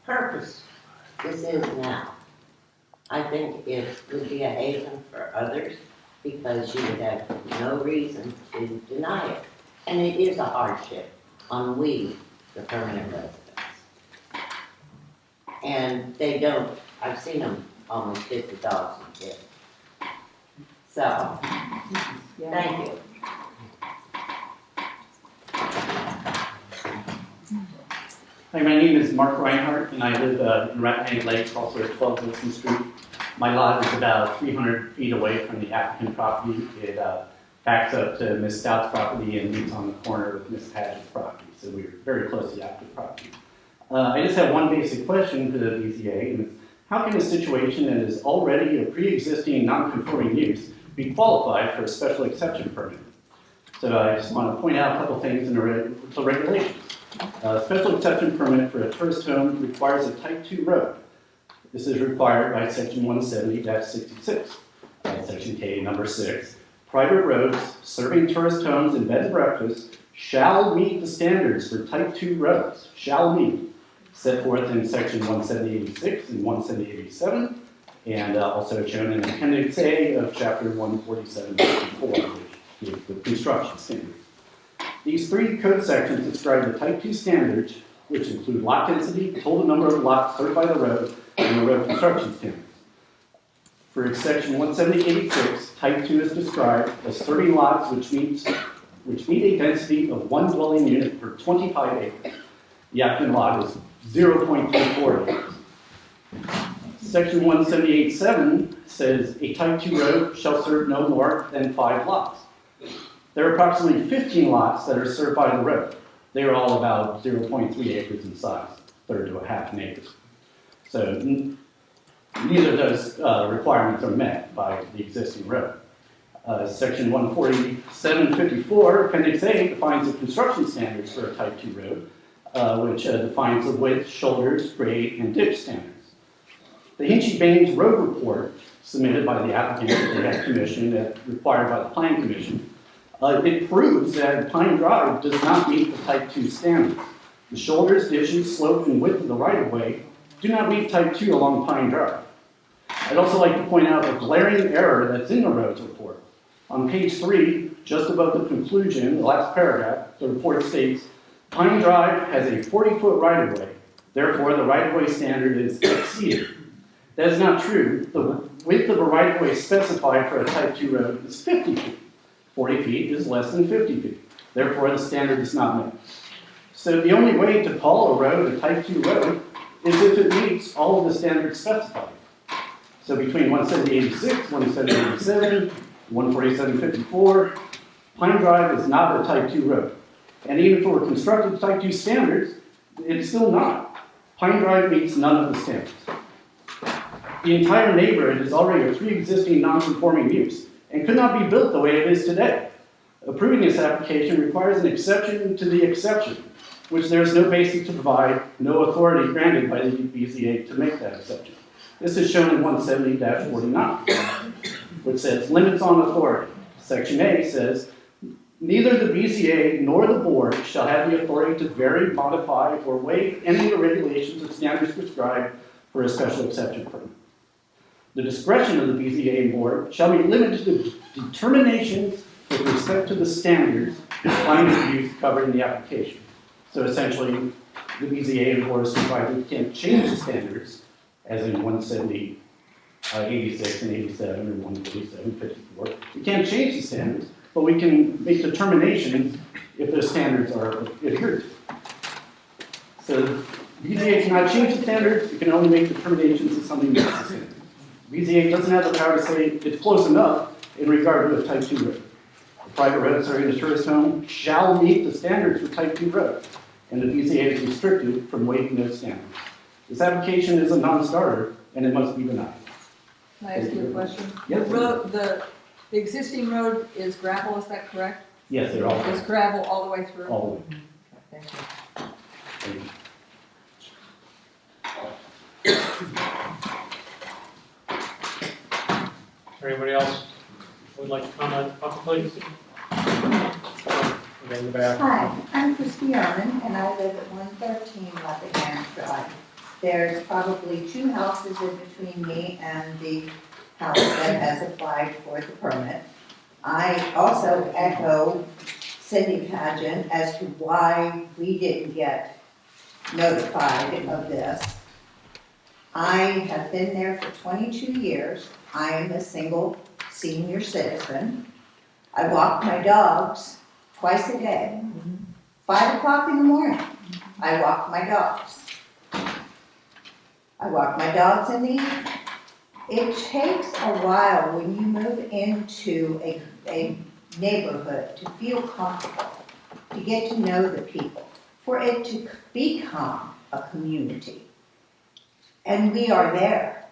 purpose this is now. I think it would be a haven for others because you would have no reason to deny it. And it is a hardship on we, the permanent residents. And they don't, I've seen them almost $50 a kid. So, thank you. Hi, my name is Mark Reinhardt, and I live in Rappahannock Lakes, also at 12 Wilson Street. My lot is about 300 feet away from the applicant property. It backs up to Ms. Stout's property and meets on the corner with Ms. Padgett's property, so we're very close to the applicant property. I just have one basic question to the BZA, and it's, how can a situation that is already a pre-existing non-conforming use be qualified for a special exception permit? So I just want to point out a couple things in the regulations. A special exception permit for a tourist home requires a Type 2 road. This is required by Section 170-66, Section K, number 6. Private roads serving tourist homes and bed and breakfasts shall meet the standards for Type 2 roads, shall meet, set forth in Section 170-86 and 170-87, and also shown in Appendix A of Chapter 147-4, which is the construction standards. These 3 code sections describe the Type 2 standards, which include lot density, total number of lots served by the road, and the road construction standards. For Section 170-86, Type 2 is described as serving lots which meet a density of 1 dwelling unit per 25 acres. The applicant lot is 0.34 acres. Section 178.7 says a Type 2 road shall serve no more than 5 lots. There are approximately 15 lots that are served by the road. They are all about 0.3 acres in size, third to a half an acre. So neither of those requirements are met by the existing road. Section 147.54, Appendix A, defines the construction standards for a Type 2 road, which defines the width, shoulders, grade, and ditch standards. The Hinchy Baines Road Report, submitted by the applicant that they had commissioned, required by the Plan Commission, It proves that Pine Drive does not meet the Type 2 standards. The shoulders, ditches, slope, and width of the right-of-way do not meet Type 2 along Pine Drive. I'd also like to point out a glaring error that's in the roads report. On page 3, just above the conclusion, the last paragraph, the report states, Pine Drive has a 40-foot right-of-way. Therefore, the right-of-way standard is exceeded. That is not true. The width of a right-of-way specified for a Type 2 road is 50 feet. 40 feet is less than 50 feet. Therefore, the standard is not met. So the only way to call a road a Type 2 road is if it meets all of the standards specified. So between 170.86, 170.87, 147.54, Pine Drive is not a Type 2 road. And even if it were constructed to Type 2 standards, it's still not. Pine Drive meets none of the standards. The entire neighborhood is already a pre-existing non-conforming use and could not be built the way it is today. Approving this application requires an exception to the exception, which there is no basis to provide, no authority granted by the BZA to make that exception. This is shown in 170-49, which says limits on authority. Section A says, neither the BZA nor the board shall have the authority to vary, modify, or waive any of the regulations or standards prescribed for a special exception permit. The discretion of the BZA and board shall be limited to determinations with respect to the standards defined as use covered in the application. So essentially, the BZA and board is provided we can't change the standards, as in 170, 86 and 87, or 147, 54. We can't change the standards, but we can make determinations if those standards are adhered to. So BZA cannot change the standards, it can only make determinations if something meets the standards. BZA doesn't have the power to say it's close enough in regard to a Type 2 road. A private road serving a tourist home shall meet the standards for Type 2 roads, and the BZA is restricted from waiving those standards. This application is a non-starter, and it must be denied. Can I ask you a question? Yes. The existing road is gravel, is that correct? Yes, they're all. It's gravel all the way through? All the way. Thank you. Thank you. Anybody else would like to comment publicly? Okay, in the back. Hi, I'm Christy Arman, and I live at 113 Rappahannock Drive. There's probably 2 houses in between me and the house that has applied for the permit. I also echo Cindy Pageant as to why we didn't get notified of this. I have been there for 22 years. I am a single senior citizen. I walk my dogs twice a day. 5 o'clock in the morning, I walk my dogs. I walk my dogs in the evening. It takes a while when you move into a neighborhood to feel comfortable, to get to know the people, for it to become a community. And we are there.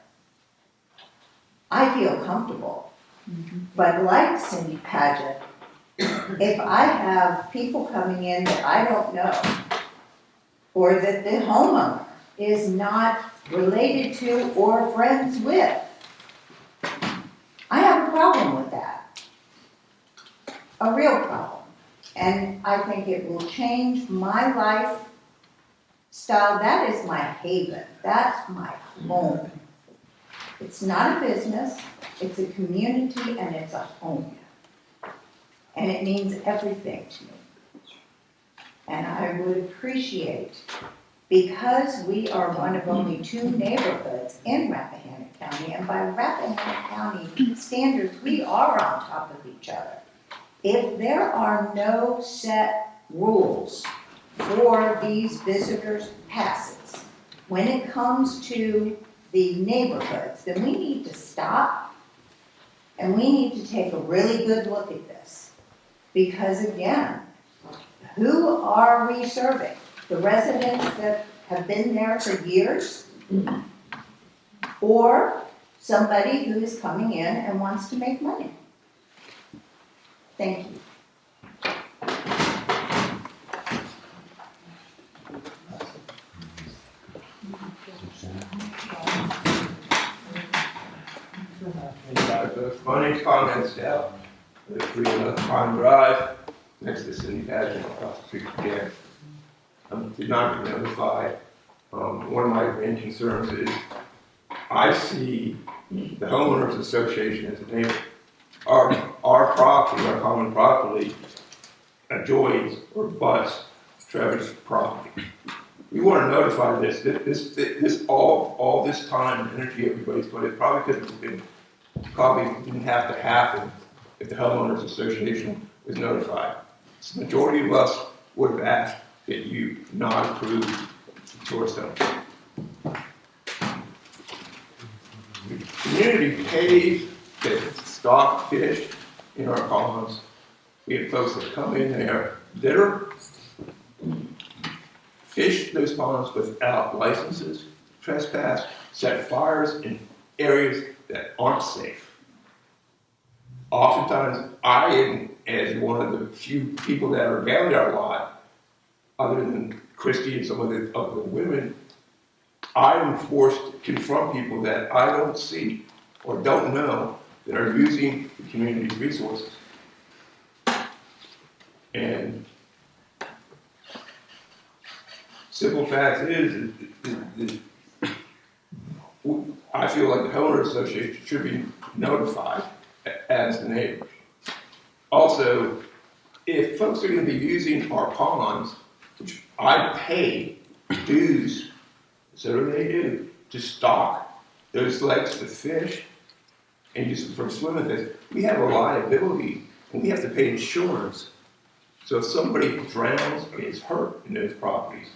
I feel comfortable. But like Cindy Pageant, if I have people coming in that I don't know, or that the homeowner is not related to or friends with, I have a problem with that. A real problem. And I think it will change my lifestyle. That is my haven. That's my home. It's not a business, it's a community, and it's a home. And it means everything to me. And I would appreciate, because we are one of only 2 neighborhoods in Rappahannock County, and by Rappahannock County standards, we are on top of each other. If there are no set rules for these visitors' passes, when it comes to the neighborhoods, then we need to stop and we need to take a really good look at this. Because again, who are we serving? The residents that have been there for years? Or somebody who is coming in and wants to make money? Thank you. Money comments, yeah. the 311 Pine Drive, next to Cindy Pageant across the street again. Did not get notified. One of my main concerns is I see the homeowners association as a neighbor. Our property, our common property, adjoins or butts Trevor's property. We want to notify this all this time and energy everybody's put in probably didn't have to happen if the homeowners association was notified. So the majority of us would have asked that you not approve the tourist home. The community pays to stock fish in our ponds. We have folks that come in there that are fish those ponds without licenses, trespass, set fires in areas that aren't safe. Oftentimes, I am, as one of the few people that are around our lot, other than Christy and some of the other women, I'm forced to confront people that I don't see or don't know that are using the community's resources. And simple fact is I feel like the homeowner association should be notified as the neighbors. Also, if folks are going to be using our ponds, which I pay dues, so do they do, to stock those lakes with fish and use them for swimming fish, we have a liability and we have to pay insurance. So if somebody drowns or gets hurt in those properties,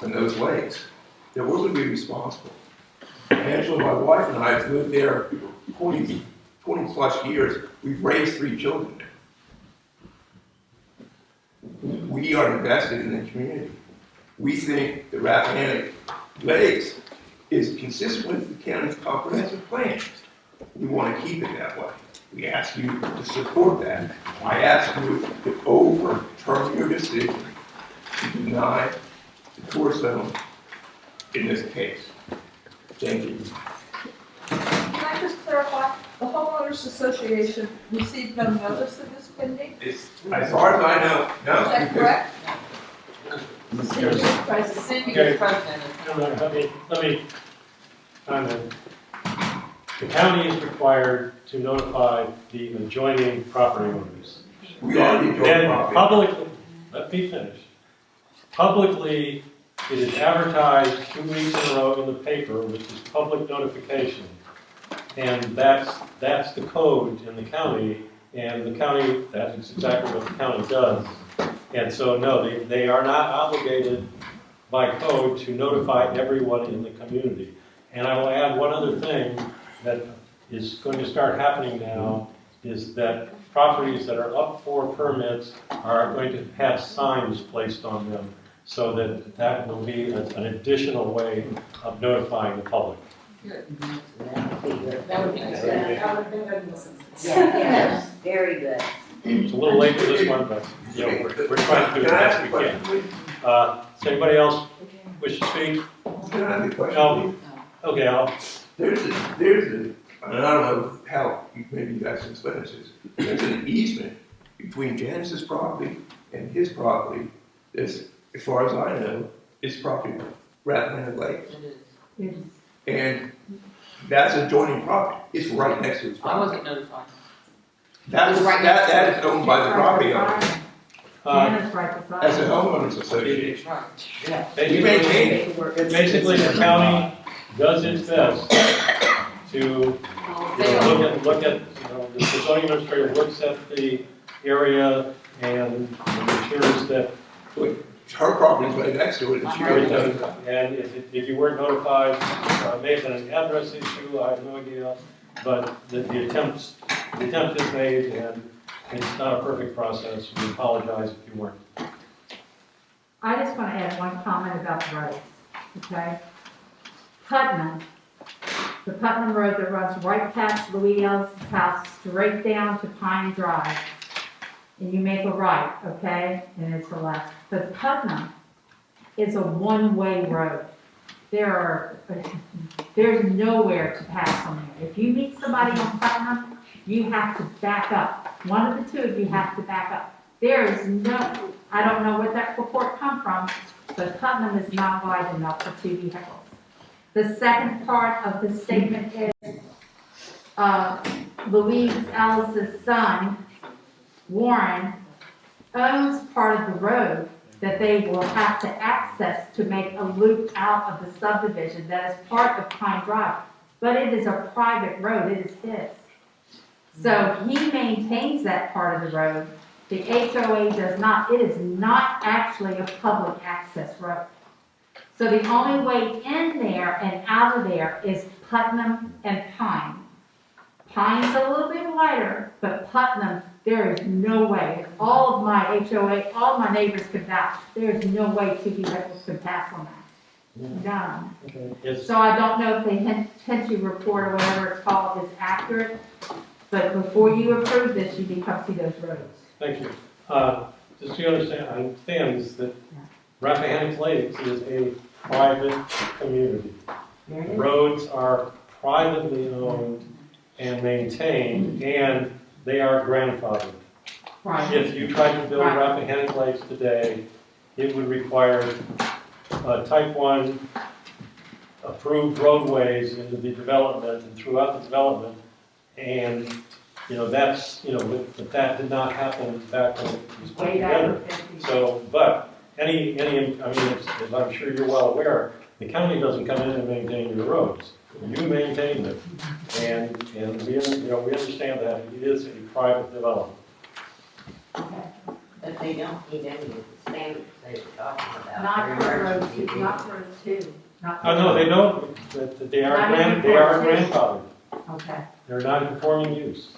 in those lakes, then we're going to be responsible. Angela, my wife, and I have lived there 20 plus years. We've raised 3 children there. We are invested in the community. We think the Rappahannock Lakes is consistent with the county's comprehensive plan. We want to keep it that way. We ask you to support that. I ask you to overturn your decision to deny the tourist zone in this case. Thank you. Can I just clarify? The homeowners association received no notice of this pending? It's, as far as I know, no. Is that correct? Cindy is president. Cindy is president. Let me comment. The county is required to notify the adjoining property owners. We are the adjoining property. Publicly, let me finish. Publicly, it is advertised 2 weeks in a row in the paper, which is public notification. And that's the code in the county, and the county, that's exactly what the county does. And so, no, they are not obligated by code to notify everyone in the community. And I will add one other thing that is going to start happening now, is that properties that are up for permits are going to have signs placed on them, so that will be an additional way of notifying the public. Good. That would be good. That would be good. That would have been good. Yeah, yes, very good. It's a little late for this one, but you know, we're trying to do the best we can. Does anybody else wish to speak? Can I ask a question? No. Okay, There's a, I don't know how, maybe you guys can explain this, there's an easement between Janice's property and his property. That's, as far as I know, is property Rappahannock Lakes. And that's adjoining property. It's right next to his I property. wasn't notified. That is owned by the property owner. Janice right beside. As a homeowners association. Right. Yeah. You maintain it. basically the county does its best to look at the zoning administrator looks at the area and ensures that her property's right next to it. and if you weren't notified, it may have been an address issue, I have no idea, but the attempt is made, and it's not a perfect process. We apologize if you weren't. I just want to add one comment about the roads, okay? Putnam, the Putnam Road that runs right past Louis Ellis' house, straight down to Pine Drive. And you make a right, okay? And it's a left. But Putnam is a one-way road. There's nowhere to pass on there. If you meet somebody on Putnam, you have to back up One of the two of you have to back up. There is no, I don't know where that report come from, but Putnam is not wide enough for 2 vehicles. The second part of the statement is, Louise Ellis's son, Warren, owns part of the road that they will have to access to make a loop out of the subdivision that is part of Pine Drive. But it is a private road, it is his. So he maintains that part of the road. The HOA does not, it is not actually a public access road. So the only way in there and out of there is Putnam and Pine. Pine's a little bit wider, but Putnam, there is no way. All of my HOA, all my neighbors could vouch, there is no way 2 vehicles could pass on that. None. Yes. So I don't know if the Hinchy report or whatever it's called is accurate, but before you approve this, you need to come see those roads. Thank you. Just so you understand is that Rappahannock Lakes is a private community. Roads are privately owned and maintained, and they are grandfathered. Right. If you tried to build Rappahannock Lakes today, it would require type 1 approved roadways into the development and throughout the development. And, that's, but that did not happen back when it was put together. So, but I mean, as I'm sure you're well aware, the county doesn't come in and maintain your roads. You maintain them. And we understand that it is a private development. But they don't need any of the standards they were talking about. Not for road 2, not for road 2. Oh, no, they don't, that they are grandfathered. Okay. They're not conforming use.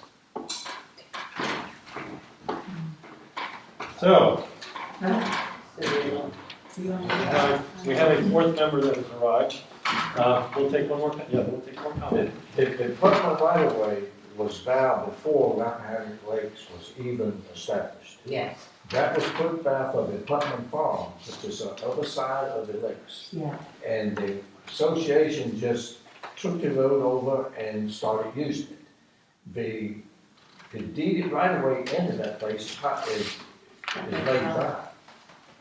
So, we have a 4th member that has arrived. We'll take one more comment. The Putnam right of way was found before Rappahannock Lakes was even established. Yes. That was put back for the Putnam Farm, which is on the other side of the lakes. Yeah. And the association just took the road over and started using it. The deeded right of way into that place is Lake Drive.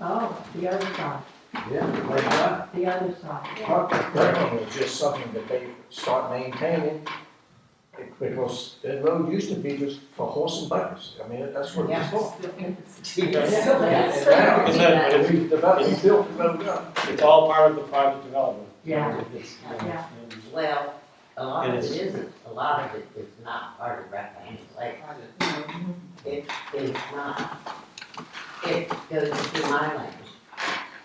Oh, the other side. Yeah, Lake Drive. The other side. Putnam was just something that they start maintaining because the road used to be just for horse and buggies. I mean, that's what it was for. And now, if we developed, built the road up. It's all part of the private development. Yeah. Yeah. Well, a lot of it isn't. A lot of it is not part of Rappahannock Lake. It is not. It goes through my land.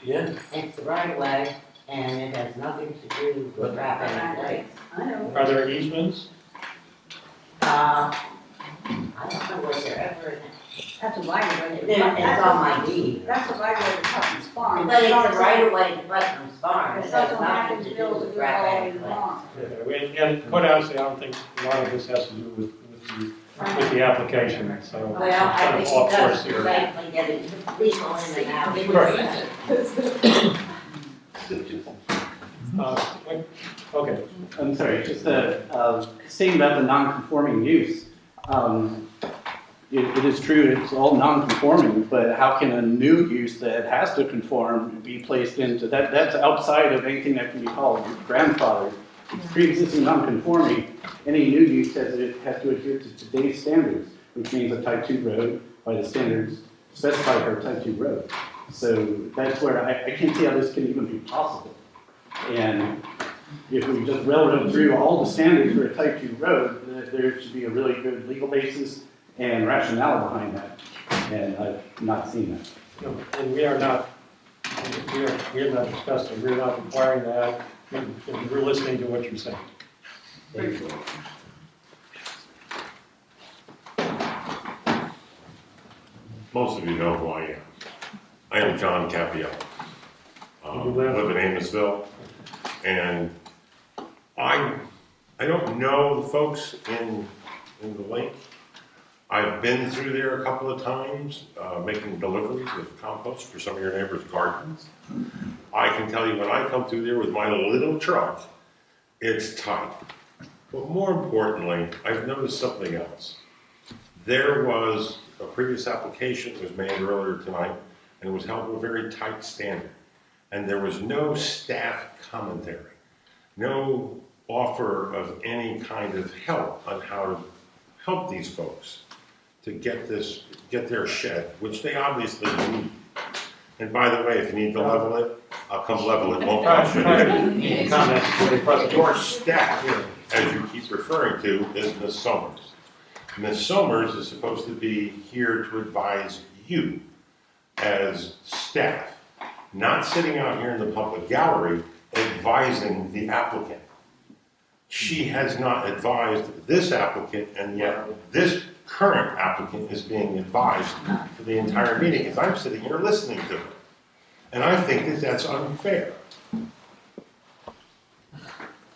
Yeah. It's the right of way, and it has nothing to do with Rappahannock Lake. Are there easements? I don't know whether there ever. That's a right of way. It's on my deed. That's a right of way to Putnam's Farm. But it's a right of way to Putnam's Farm. It It has doesn't nothing have to to do build with it all Rappahannock day Lake. long. And quite honestly, I don't think a lot of this has to do with the application, so. Well, I think off it course does here. exactly getting people in and out. Okay. I'm sorry, just saying about the non-conforming use. It is true, it's all non-conforming, but how can a new use that has to conform be placed into that? That's outside of anything that can be called grandfathered. It's pre-existing non-conforming. Any new use has to adhere to today's standards, which means a type 2 road by the standards specified for a type 2 road. So that's where I can't see how this can even be possible. And if we just railroad through all the standards for a type 2 road, there should be a really good legal basis and rationale behind that. And I've not seen that. No, and we are not discussing, we're not requiring that. We're listening to what you're saying. Thank you. Most of you know who I am. I am John Capio. Live in Amosville. And I don't know the folks in the lake. I've been through there a couple of times making deliveries of compost for some of your neighbors' gardens. I can tell you when I come through there with my little truck, it's tight. But more importantly, I've noticed something else. there was a previous application that was made earlier tonight, and it was held to a very tight standard. And there was no staff commentary, no offer of any kind of help on how to help these folks to get their shed, which they obviously need. And by the way, if you need to level it, I'll come level it, won't cost you anything. Your staff, as you keep referring to, is Ms. Somers. Ms. Somers is supposed to be here to advise you as staff, not sitting out here in the public gallery advising the applicant. She has not advised this applicant, and yet this current applicant is being advised for the entire meeting as I'm sitting here listening to her. And I think that that's unfair.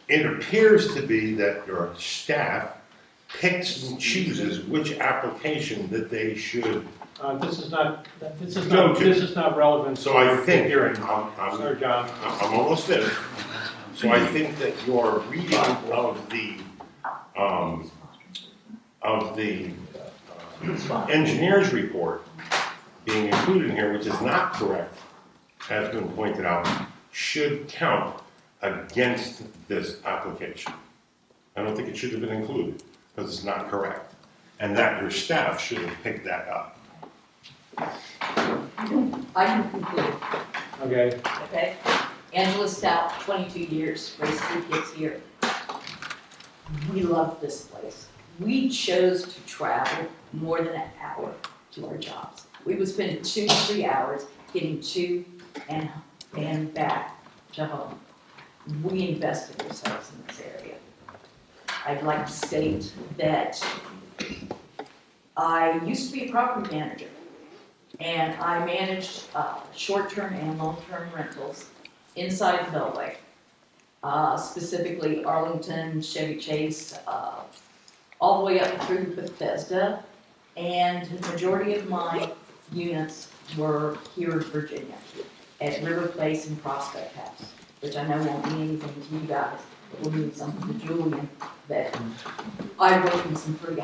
It appears to be that your staff picks and chooses which application that they should This is not go to. this is not relevant. So I to the think, hearing. Sorry, John. I'm almost finished. So I think that your reading of the engineer's report being included in here, which is not correct, has been pointed out, should count against this application. I don't think it should have been included because it's not correct, and that your staff should have picked that up. I can conclude, Okay. okay? Angela Stout, 22 years, raised 3 kids here. We love this place. We chose to travel more than an hour to our jobs. We would spend 2 to 3 hours getting to and back to home. We invested ourselves in this area. I'd like to state that I used to be a property manager, and I managed short-term and long-term rentals inside Beltway, specifically Arlington, Chevy Chase, all the way up through Bethesda, and the majority of my units were here in Virginia, at River Place and Prospect House, which I know won't mean anything to you guys, but will mean something to Julian, that I work in some pretty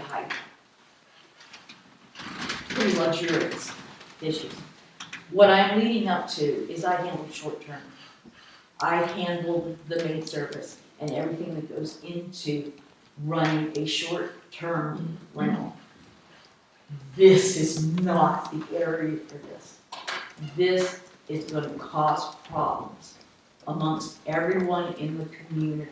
luxurious issues. What I'm leading up to is I handle short term. I handle the maid service and everything that goes into running a short-term rental. This is not the area for this. This is going to cause problems amongst everyone in the community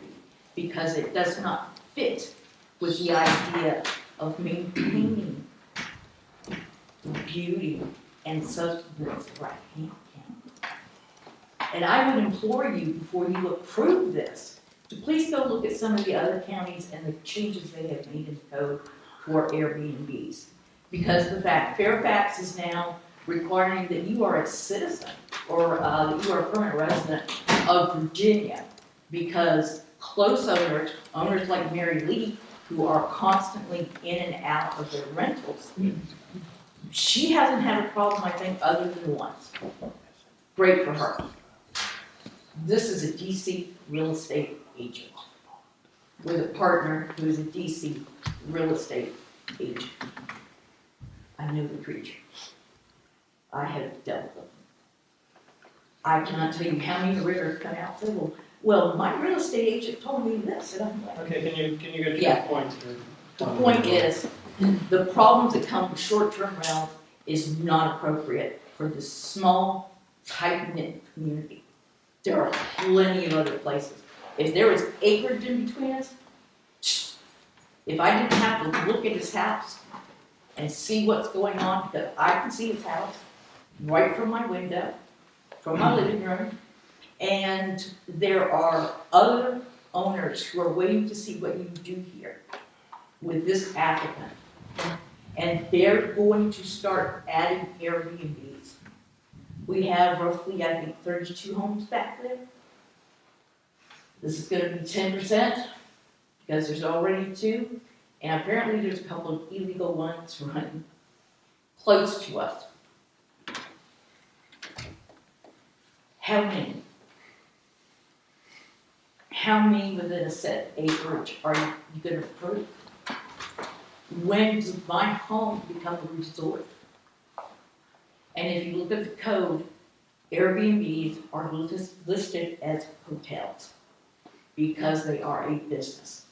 because it does not fit with the idea of maintaining beauty and substance of Rappahannock County. And I would implore you, before you approve this, to please go look at some of the other counties and the changes they have made in the code for Airbnbs. Because the fact, Fairfax is now requiring that you are a citizen or that you are a permanent resident of Virginia, because close owners like Mary Lee, who are constantly in and out of their rentals, she hasn't had a problem, I think, other than once. Great for her. This is a DC real estate agent with a partner who is a DC real estate agent. I know the creature. I have dealt with them. I cannot tell you how many rivers come out and say, well, my real estate agent told me this, and I'm like, Okay, can you get to Yeah. the point here? the point is, the problems that come with short-term rentals is not appropriate for this small, tight-knit community. There are plenty of other places. If there was acreage in between us, if I didn't have to look at his house and see what's going on, because I can see his house right from my window, from my living room, and there are other owners who are waiting to see what you do here with this applicant. And they're going to start adding Airbnbs. We have roughly, I think, 32 homes back there. This is gonna be 10%, because there's already 2, and apparently there's a couple of illegal ones running close to us. How many? How many within a set acreage are you gonna approve? When did my home become a resort? And if you look at the code, Airbnbs are listed as hotels because they are a business.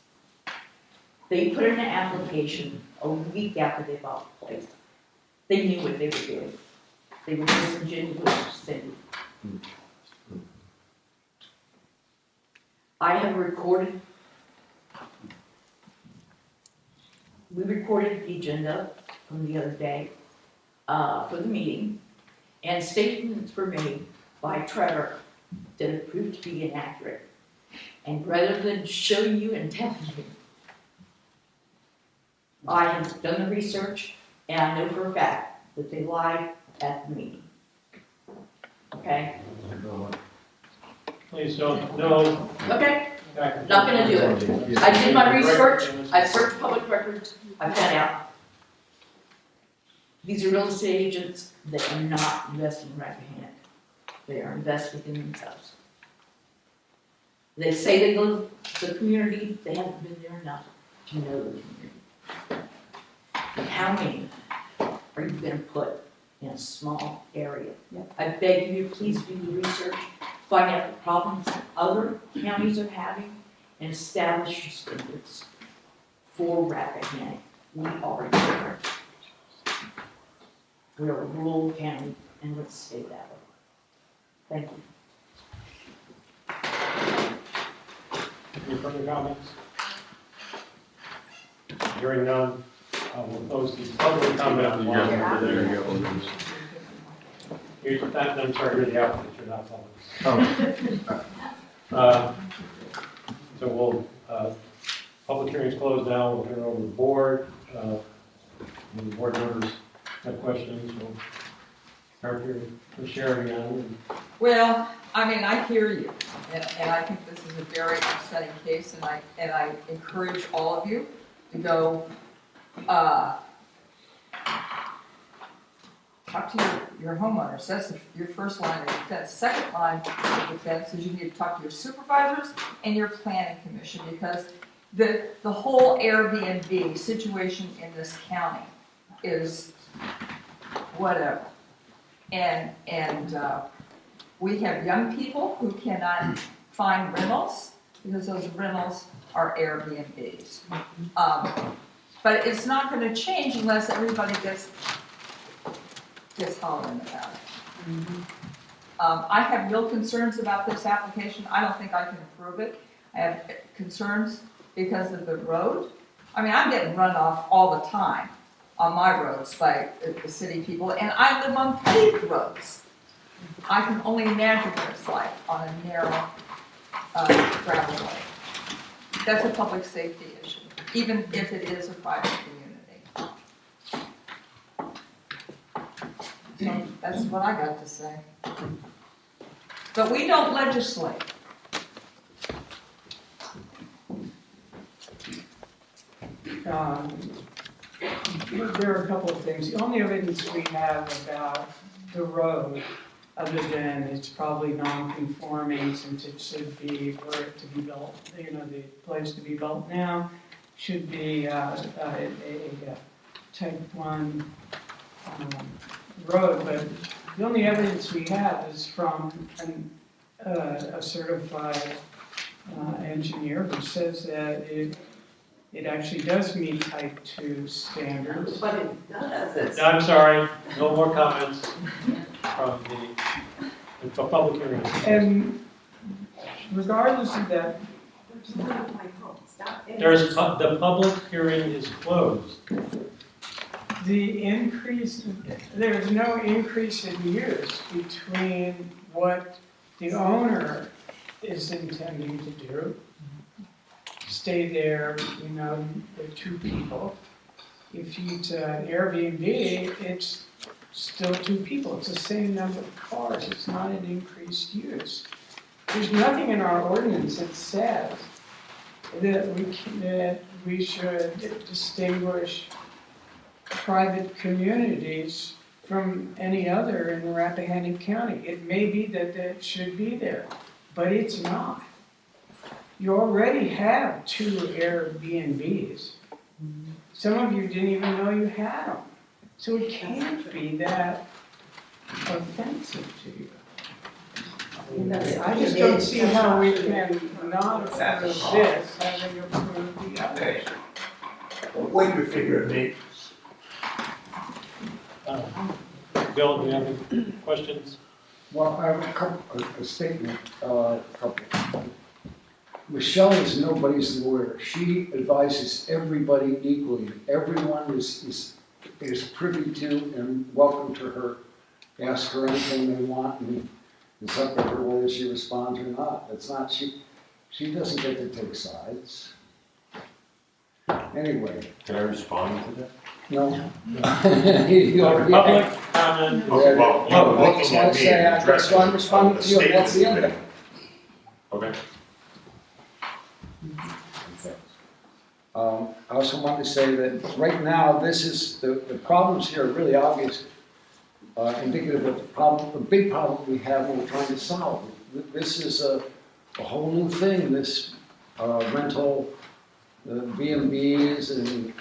They put in an application a week after they bought the place. They knew what they were doing. They were disingenuous, Cindy. I have recorded, we recorded the agenda from the other day for the meeting, and statements were made by Trevor that have proved to be inaccurate. And rather than show you and tell you, I have done the research, and I know for a fact that they lied at the meeting. Okay? Please don't, no. Okay, not gonna do it. I did my research, I searched public records, I found out. These are real estate agents that are not investing in Rappahannock. They are investing in themselves. They say they go to the community, they haven't been there enough to know the community. And how many are you gonna put in a small area? I beg you, please do the research, find out the problems that other counties are having, and establish your standards for Rappahannock. We are different. We are a rural county, and let's stay that way. Thank you. Any further comments? Hearing none, we'll close the public comment. There you go. Here's that, I'm sorry, you're the applicant, you're not public. So we'll, public hearing's closed now, we'll turn it over to the board. When the board members have questions, we'll start here with Sherry again. Well, I mean, I hear you, and I think this is a very upsetting case, and I encourage all of you to go, talk to your homeowners. That's your first line of defense. Second line of defense is you need to talk to your supervisors and your planning commission, because the whole Airbnb situation in this county is whatever. And we have young people who cannot find rentals because those rentals are Airbnbs. But it's not going to change unless everybody gets hollering about it. I have real concerns about this application. I don't think I can approve it. I have concerns because of the road. I mean, I'm getting runoff all the time on my roads by the city people, and I live on paved roads. I can only imagine what it's like on a narrow gravel way. That's a public safety issue, even if it is a private community. So that's what I got to say. But we don't legislate. There are a couple of things. The only evidence we have about the road, other than it's probably non-conforming since it should be for it to be built, you know, the place to be built now should be a type 1 road, but the only evidence we have is from a certified engineer who says that it actually does meet type 2 standards. But it does. I'm sorry, no more comments from the public hearing. And regardless of that, the public hearing is closed. There's no increase in use between what the owner is intending to do. Stay there, you know, with 2 people. If it's an Airbnb, it's still 2 people. It's the same number of cars. It's not an increased use. There's nothing in our ordinance that says that we should distinguish private communities from any other in the Rappahannock County. It may be that should be there, but it's not. You already have 2 Airbnbs. some of you didn't even know you had them. So it can't be that offensive to you. I just don't see how we can not approve this, having approved the other. Wait to figure it me. Bill, do you have any questions? Well, I have a statement, couple. Michelle is nobody's lawyer. She advises everybody equally. Everyone is privy to and welcome to her. Ask her anything they want, and it's up to her whether she responds or not. It's not, she doesn't get to take sides. Anyway. Can I respond to that? No. You already- Public comment. Well, you're looking So at me and addressing I'm responding to you, and that's the end of it. Okay. I also want to say that right now, this is, the problems here are really obvious, indicative of the big problem we have and we're trying to solve. This is a whole new thing, this rental, B&Bs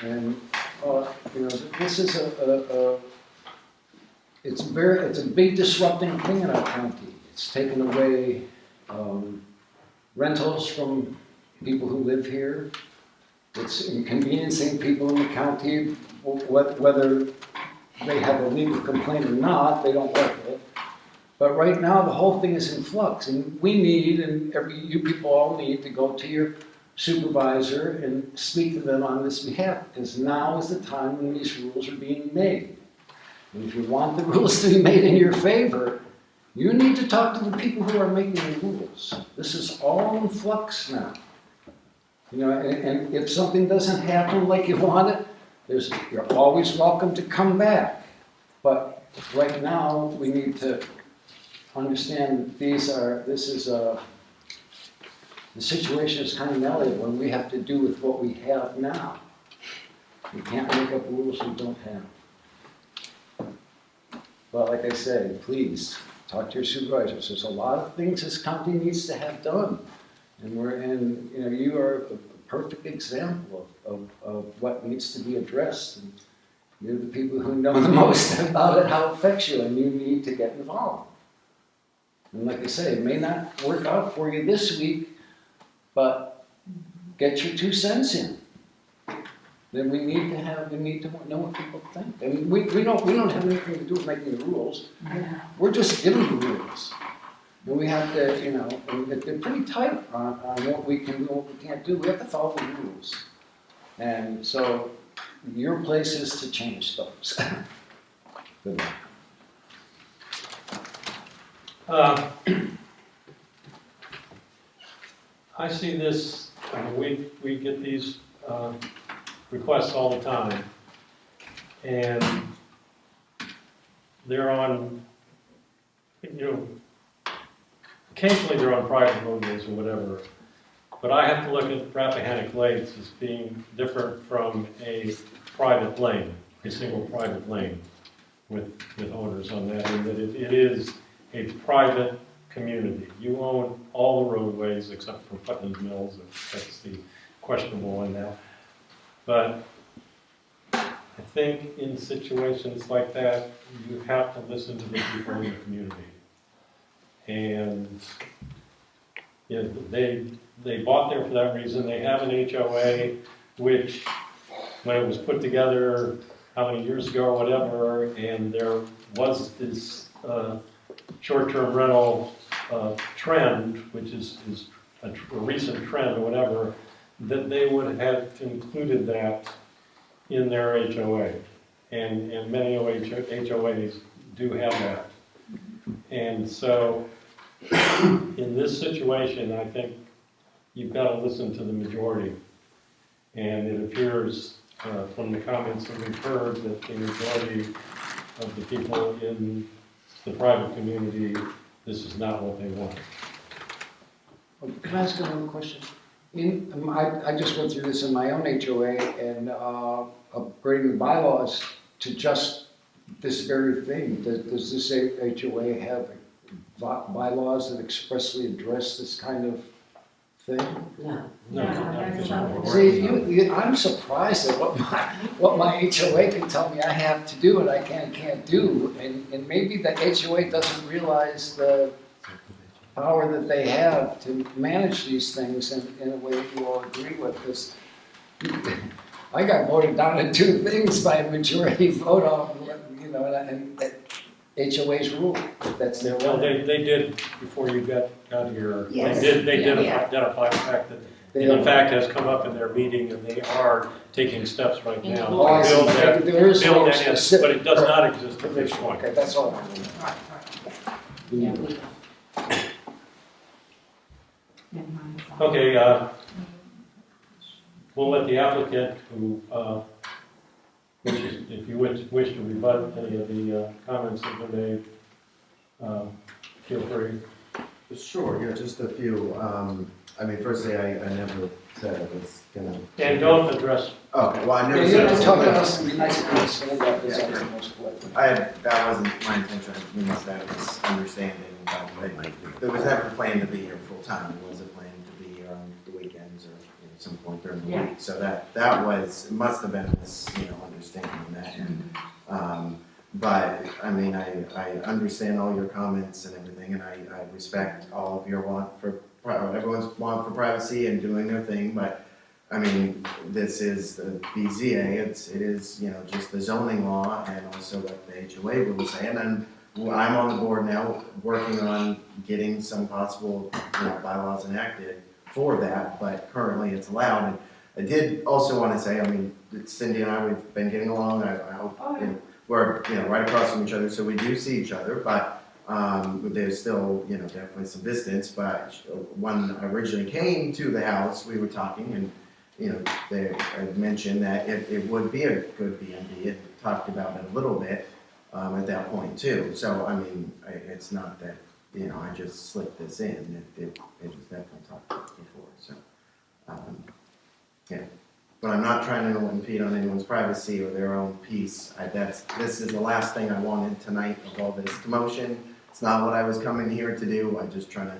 and you know, this is it's a big disrupting thing in our county. It's taken away rentals from people who live here. It's inconveniencing people in the county, whether they have a legal complaint or not, they don't like it. But right now, the whole thing is in flux, and we need, and you people all need to go to your supervisor and speak to them on this behalf, because now is the time when these rules are being made. And if you want the rules to be made in your favor, you need to talk to the people who are making the rules. This is all in flux now. You know, and if something doesn't happen like you want it, you're always welcome to come back. But right now, we need to understand the situation is kind of malleable, and we have to do with what we have now. We can't make up rules we don't have. But like I say, please talk to your supervisors. There's a lot of things this county needs to have done, and you know, you are a perfect example of what needs to be addressed. And you're the people who know the most about it, how it affects you, and you need to get involved. And like I say, it may not work out for you this week, but get your 2 cents in. Then we need to know what people think. I mean, we don't have anything to do with making the rules. We're just giving the rules. And we have to, you know, and they're pretty tight on what we can do, what we can't do. We have to follow the rules. And so your place is to change those. Good luck. I see this, we get these requests all the time, and they're on, you know, occasionally they're on private roadways or whatever, but I have to look at Rappahannock Lakes as being different from a private lane, a single private lane with owners on that, and that it is a private community. You own all the roadways except for Putnam Mills, that's the questionable one now. But I think in situations like that, you have to listen to the people in the community. And you know, they bought there for that reason. They have an HOA, which when it was put together, how many years ago or whatever, and there was this short-term rental trend, which is a recent trend or whatever, that they would have included that in their HOA. And many HOAs do have that. And so in this situation, I think you've got to listen to the majority. And it appears from the comments that we've heard that the majority of the people in the private community, this is not what they want. Can I ask another question? I just went through this in my own HOA and upgrading the bylaws to just this very thing. Does this HOA have bylaws that expressly address this kind of thing? No. No. See, I'm surprised at what my HOA can tell me I have to do and I can't do. And maybe the HOA doesn't realize the power that they have to manage these things in a way that you all agree with. Because I got voted down in 2 things by a majority vote on, you know, and HOA's rule. That's their Well, way. they did, before you got here, Yes. they did Yeah. identify the fact that They it in are. fact has come up in their meeting, and they are taking steps right now. Oh, I to see. build that- There is build no that in, specific- but it does not exist at this point. Okay, that's all I want. Yeah, we- Okay, we'll let the applicant who, wishes, if you wish to rebut any of the comments that were made, feel free. Sure, yeah, just a few. I mean, firstly, I never said I was gonna. And don't address. Okay, well, I never Yeah, said. you I was don't talk gonna- to us and be nice and stand up, that's always the most polite. That wasn't my intention, I missed that misunderstanding about there was never planned to be here full time, it wasn't planned to be here on the weekends or at some point during the week. So that was, it must have been this, understanding on that end. But, I mean, I understand all your comments and everything, and I respect all of your everyone's want for privacy and doing their thing, but, I mean, this is the BZA, it is, just the zoning law and also what the HOA rules say, and then I'm on the board now, working on getting some possible, bylaws enacted for that, but currently it's allowed. And I did also want to say, I mean, Cindy and I, we've been getting along, I hope, we're, right across from each other, so we do see each other, but there's still, definitely some distance, but when I originally came to the house, we were talking, and, they had mentioned that it would be a good B&B, and talked about it a little bit at that point too, so, I mean, it's not that, I just slipped this in, it was definitely talked about before, so, yeah. But I'm not trying to impede on anyone's privacy or their own peace. This is the last thing I wanted tonight of all this commotion. It's not what I was coming here to do. I'm just trying to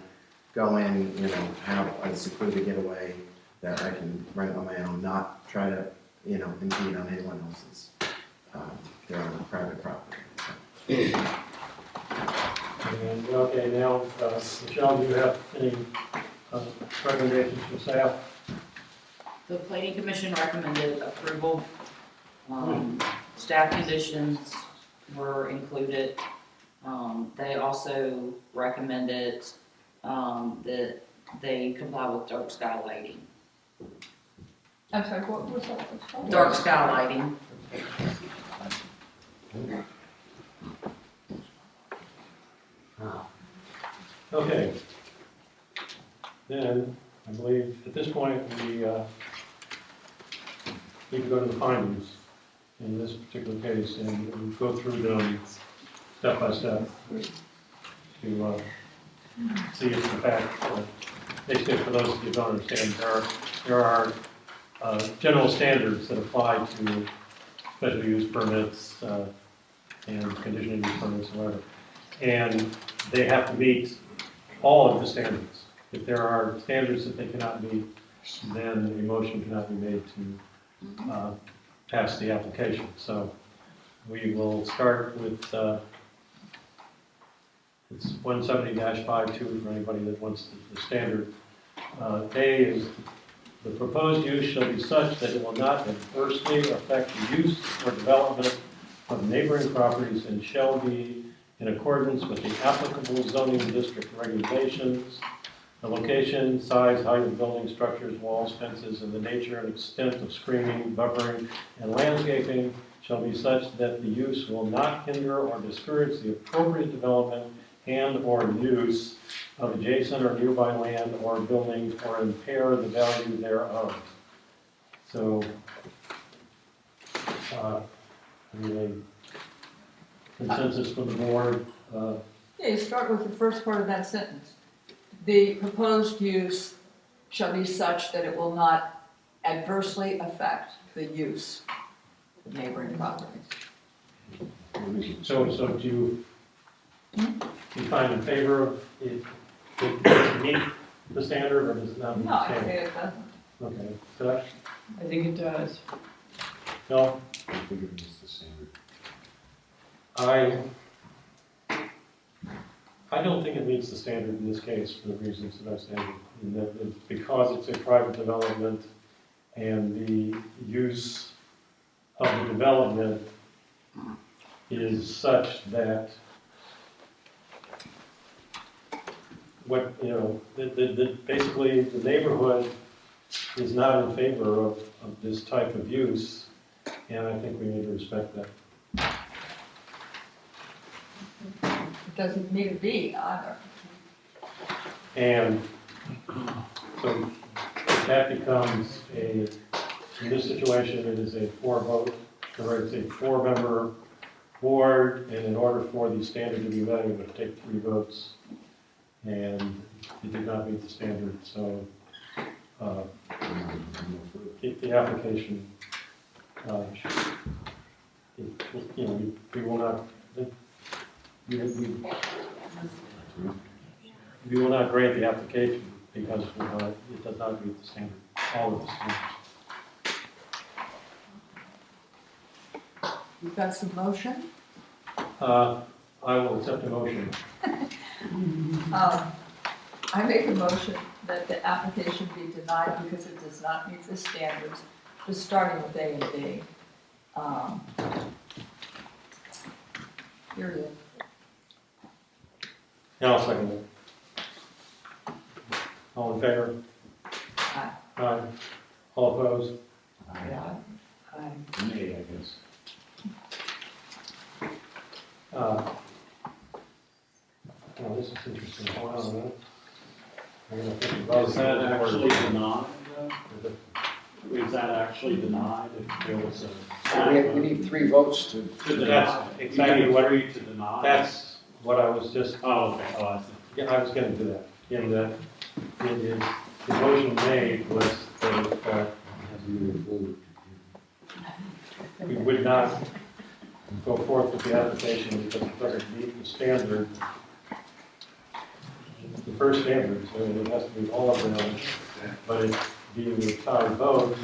go in, have a secluded getaway that I can rent on my own, not try to, impede on anyone else's, their own private property. And, okay, now, Michelle, do you have any recommendations for staff? The planning commission recommended approval. Staff conditions were included. They also recommended that they comply with dark sky lighting. I'm sorry, what was that? What's called? Dark sky lighting. Okay. Then, I believe, at this point, we need to go to the findings in this particular case and go through them step by step to see if in fact, basically for those who don't understand, there are general standards that apply to special use permits and conditional use permits and whatever. And they have to meet all of the standards. If there are standards that they cannot meet, then a motion cannot be made to pass the application. So we will start with, it's 170-52 for anybody that wants the standard. A is, the proposed use shall be such that it will not adversely affect the use or development of neighboring properties and shall be in accordance with the applicable zoning district regulations. The location, size, height of building structures, walls, fences, and the nature and extent of screening, buffering, and landscaping shall be such that the use will not hinder or discourage the appropriate development and/or use of adjacent or nearby land or buildings or impair the value thereof. So, consensus from the board. Yeah, you start with the first part of that sentence. The proposed use shall be such that it will not adversely affect the use of neighboring properties. So do you find in favor of it to meet the standard, or does it not meet No, the I standard? say it doesn't. Okay, Dutch? I think it does. No? I think it meets the standard. I don't think it meets the standard in this case for the reasons that I've stated. And that it's because it's a private development and the use of the development is such that basically the neighborhood is not in favor of this type of use, and I think we need to respect that. It doesn't need to be either. And so that becomes in this situation, it is a 4-vote, or it's a 4-member board, and in order for the standard to be met, it would take 3 votes. And it did not meet the standard, so the application, we will not, we will not grant the application because it does not meet the standard, all of the standards. You've got some motion? I will accept a motion. I make a motion that the application be denied because it does not meet the standards, just starting with A and B. Period. And I'll second it. All in favor? Aye. Aye. All opposed? Aye. Me, I guess. Oh, this is interesting. Hold on a minute. I'm gonna think about Is that it. actually denied? Is that actually denied if there was a? We need 3 votes to. To deny. That's exactly You need what- 3 to deny? That's what I was just, Oh, okay, oh, I see. yeah, I was getting to that. In that, it is, the motion made was that we would not go forth with the application because it doesn't meet the standard, the first standard, so it has to meet all of them, but it being a tie vote,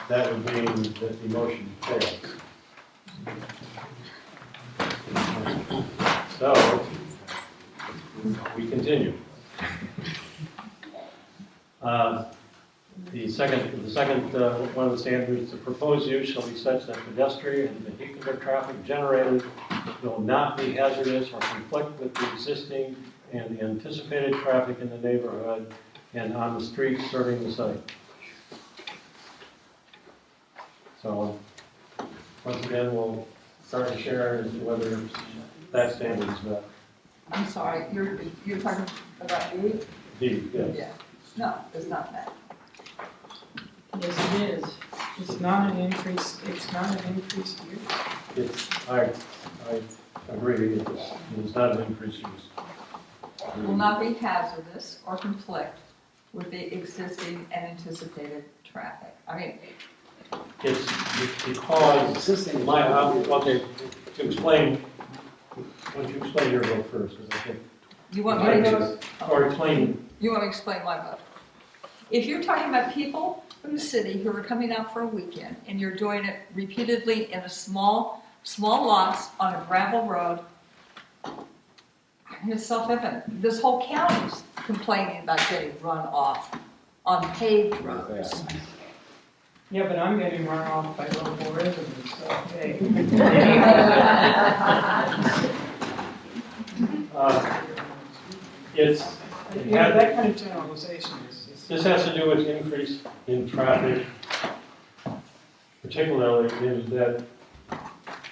that would mean that the motion fails. So, we continue. The second one of the standards, the proposed use shall be such that pedestrian and vehicular traffic generated will not be hazardous or conflict with the existing and the anticipated traffic in the neighborhood and on the street serving the site. So, once again, we'll start to share as to whether that standard is met. I'm sorry, you're talking about B? D, yes. Yeah. No, it's not that. Yes, it is. It's not an increase, it's not an increased use. I agree, it is not an increased use. Will not be hazardous or conflict with the existing and anticipated traffic. I mean, It's because okay, to explain, why don't you explain your vote first, because I think. you want me to Or explain, You want me to explain my vote? If you're talking about people from the city who are coming out for a weekend and you're doing it repeatedly in a small lots on a gravel road, it's self-evident. This whole county's complaining about getting run off on paved roads. Yeah, but I'm getting run off by local residents, so hey. Yeah, that kind of generalization is. this has to do with increase in traffic, particularly in that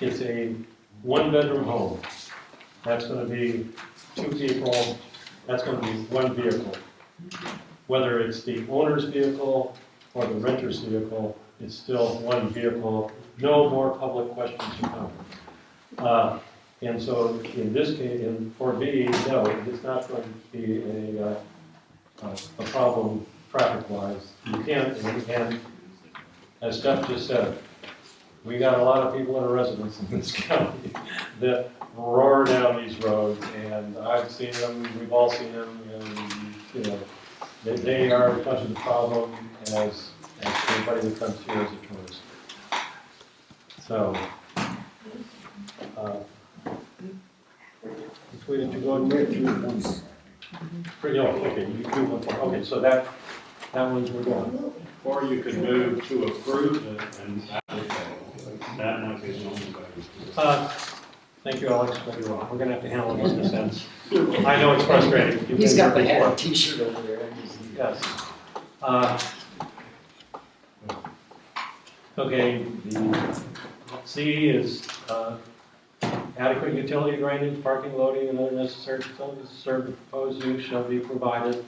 it's a 1-bedroom home. That's going to be 2 people, that's going to be 1 vehicle. Whether it's the owner's vehicle or the renter's vehicle, it's still 1 vehicle. No more public questions or comments. And so in this case, for B, no, it's not going to be a problem traffic-wise. You can't, and as Steph just said, we got a lot of people that are residents in this county that roar down these roads, and I've seen them, we've all seen them, and you know, they are as much of the problem as anybody that comes here as a tourist. So, which way did you go? Okay, you do one more. Okay, so that one's we're going. Or you could move to approve it and that might be the only way. Thank you, Alex, but we're gonna have to handle it in a sense. I know it's frustrating. You've He's been got the here before. hat t-shirt over there. Yes. Okay, the C is adequate utility drainage, parking, loading, and other necessary facilities to serve the proposed use shall be provided.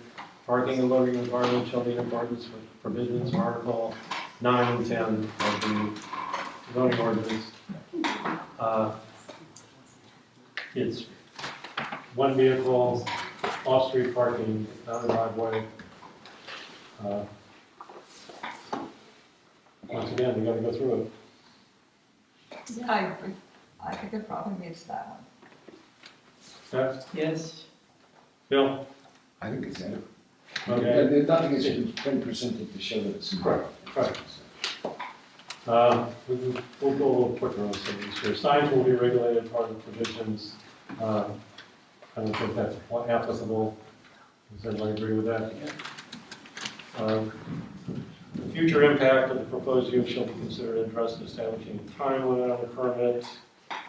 Parking and loading requirements shall be in accordance with provisions of Article 9 and 10 of the zoning ordinance. It's one vehicle, off-street parking, not a driveway. Once again, we gotta go through it. Yeah, I agree. I think it probably meets that one. Yes? Yes. Bill? I think it's adequate. Okay. Nothing has been presented to show that it's. Correct. We'll go a little quicker on some of these here. Signs will be regulated part of the provisions. I don't think that's applicable. Does everybody agree with that? The future impact of the proposed use shall be considered and addressed in establishing a time limit on the permit.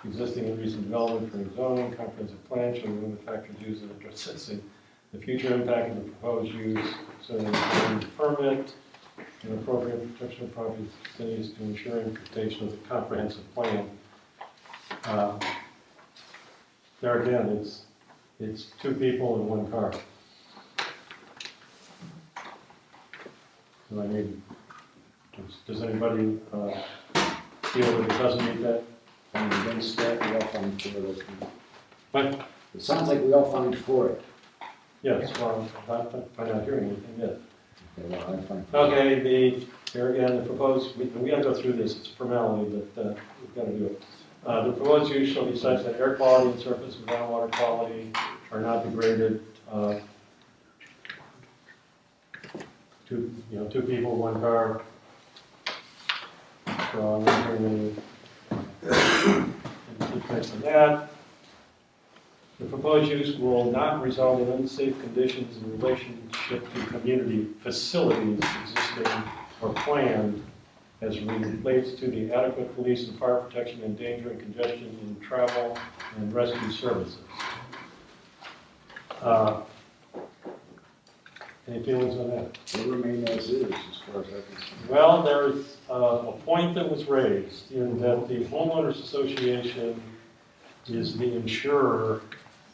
Existing and recent development for zoning, comprehensive plan shall limit factors used in addressing the future impact of the proposed use, considering the permit and appropriate protection of property facilities to ensure implementation of the comprehensive plan. There again, it's two people in one car. So I mean, does anybody feel that it doesn't meet that? And against that, we all find for it. What? It sounds like we all find for it. Yes, well, I'm not hearing anything yet. Okay, well, I find. Okay, here again, the proposed, we gotta go through this, it's a formality, but we've gotta do it. The proposed use shall be such that air quality and surface and groundwater quality are not degraded. Two people, one car. So I'm not hearing any mention that. The proposed use will not result in unsafe conditions in relationship to community facilities existing or planned as relates to the adequate police and fire protection and danger and congestion in travel and rescue services. Any feelings on that? They remain as is, as far as I can see. Well, there's a point that was raised in that the homeowners association is the insurer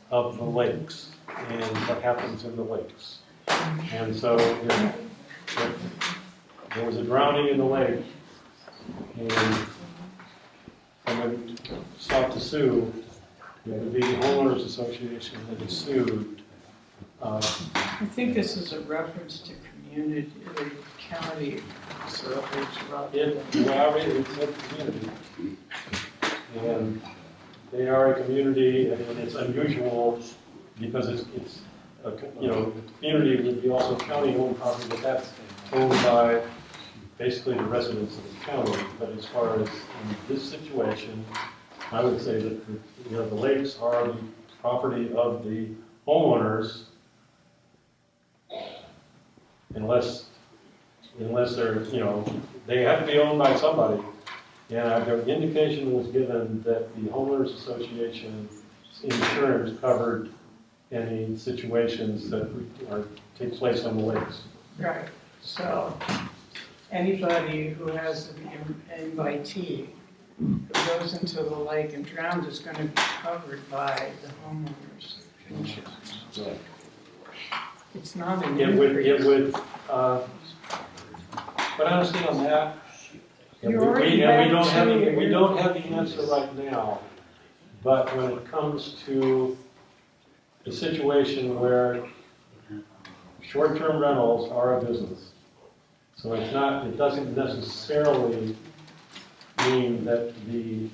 of the lakes and what happens in the lakes. And so if there was a drowning in the lake and someone sought to sue, it would be the homeowners association that is sued. I think this is a reference to community, county facilities rather than. It's a community. And they are a community, and it's unusual because it's a, community would be also county-owned property, but that's owned by basically the residents of the county. But as far as in this situation, I would say that the lakes are the property of the homeowners, unless they're, they have to be owned by somebody. And the indication was given that the homeowners association insurance covered any situations that take place on the lakes. Right, so anybody who has an invitee who goes into the lake and drowns is going to be covered by the homeowners insurance. Right. It's not an It would, but honestly on that, we don't have the answer right now. But when it comes to the situation where short-term rentals are a business, so it doesn't necessarily mean that the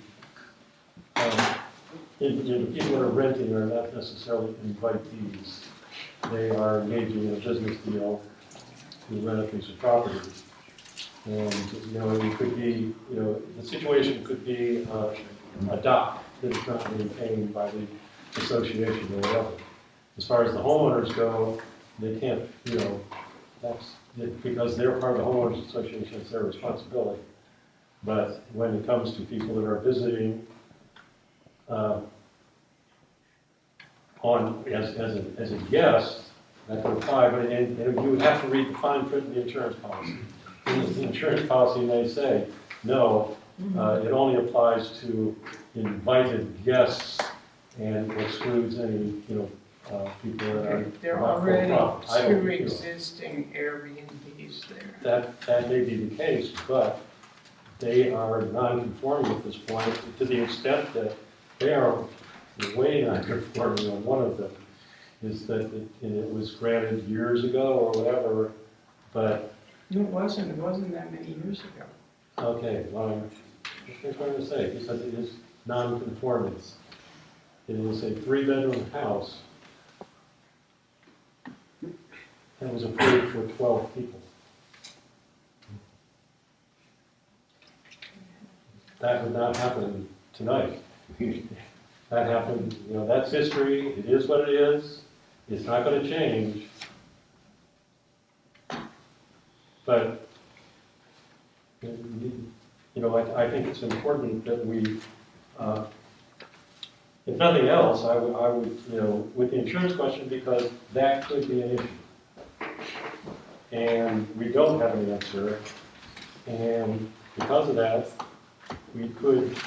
people that are renting are not necessarily invitees. they are engaging in a business deal to rent a piece of property. And, it could be, the situation could be a dock that is not maintained by the association or whatever. As far as the homeowners go, they can't, that's, because they're part of the homeowners association, it's their responsibility. But when it comes to people that are visiting as a guest, that could apply, but and you would have to read the fine print in the insurance policy. In the insurance policy, they say, no, it only applies to invited guests and excludes any, people that are There are not for already profit. I don't, two existing Airbnbs there. that may be the case, but they are non-conforming at this point to the extent that they are way non-conforming on one of them. Is that it was granted years ago or whatever, but. No, it wasn't that many years ago. Okay, well, I'm trying to say, he said it is non-conforming. It is a 3-bedroom house. And it was approved for 12 people. That would not happen tonight. That happened, that's history, it is what it is, it's not gonna change. But, I think it's important that we, if nothing else, I would, with the insurance question, because that could be an issue. And we don't have an answer, and because of that, we could,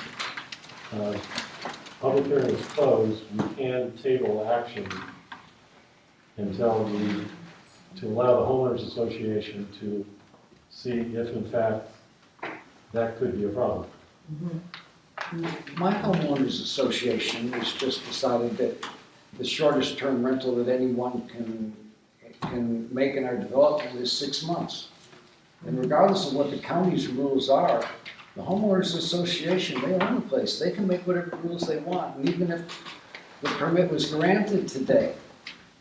public hearing is closed, we can table action until to allow the homeowners association to see if in fact that could be a problem. My homeowners association has just decided that the shortest term rental that anyone can make in our development is 6 months. And regardless of what the county's rules are, the homeowners association, they own the place. They can make whatever rules they want. And even if the permit was granted today,